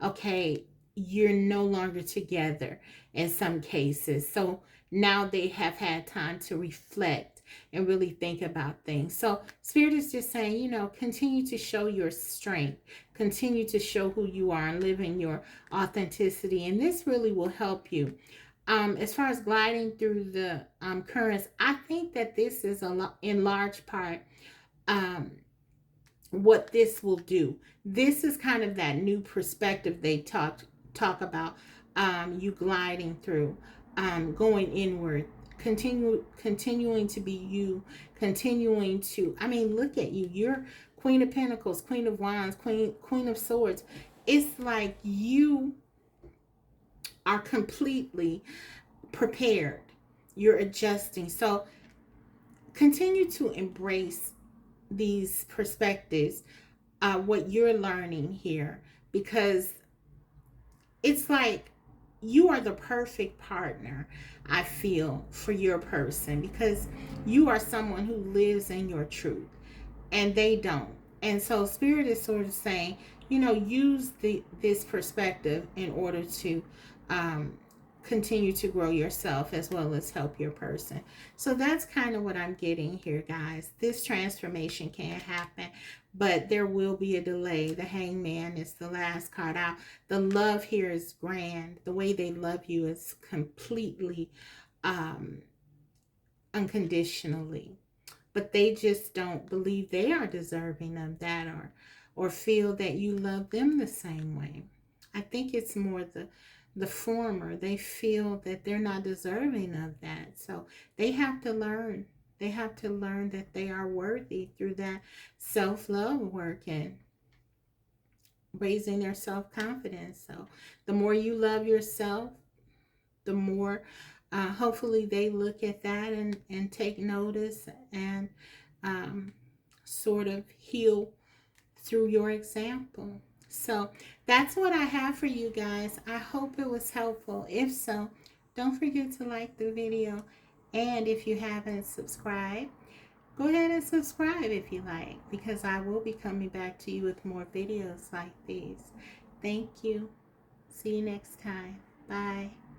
Okay, you're no longer together in some cases. So now they have had time to reflect and really think about things. So Spirit is just saying, continue to show your strength, continue to show who you are and live in your authenticity. And this really will help you. As far as gliding through the currents, I think that this is in large part what this will do. This is kind of that new perspective they talk about, you gliding through, going inward, continuing to be you, continuing to, look at you. You're Queen of Pentacles, Queen of Wands, Queen of Swords. It's like you are completely prepared. You're adjusting. So continue to embrace these perspectives, what you're learning here, because it's like you are the perfect partner, I feel, for your person, because you are someone who lives in your truth and they don't. And so Spirit is sort of saying, use this perspective in order to continue to grow yourself as well as help your person. So that's kind of what I'm getting here, guys. This transformation can happen, but there will be a delay. The Hangman is the last card out. The love here is grand. The way they love you is completely unconditionally, but they just don't believe they are deserving of that, or feel that you love them the same way. I think it's more the former. They feel that they're not deserving of that. So they have to learn. They have to learn that they are worthy through that self-love work and raising their self-confidence. So the more you love yourself, the more hopefully they look at that and take notice and um, sort of heal through your example. So that's what I have for you guys. I hope it was helpful. If so, don't forget to like the video. And if you haven't subscribed, go ahead and subscribe if you like, because I will be coming back to you with more videos like these. Thank you. See you next time. Bye.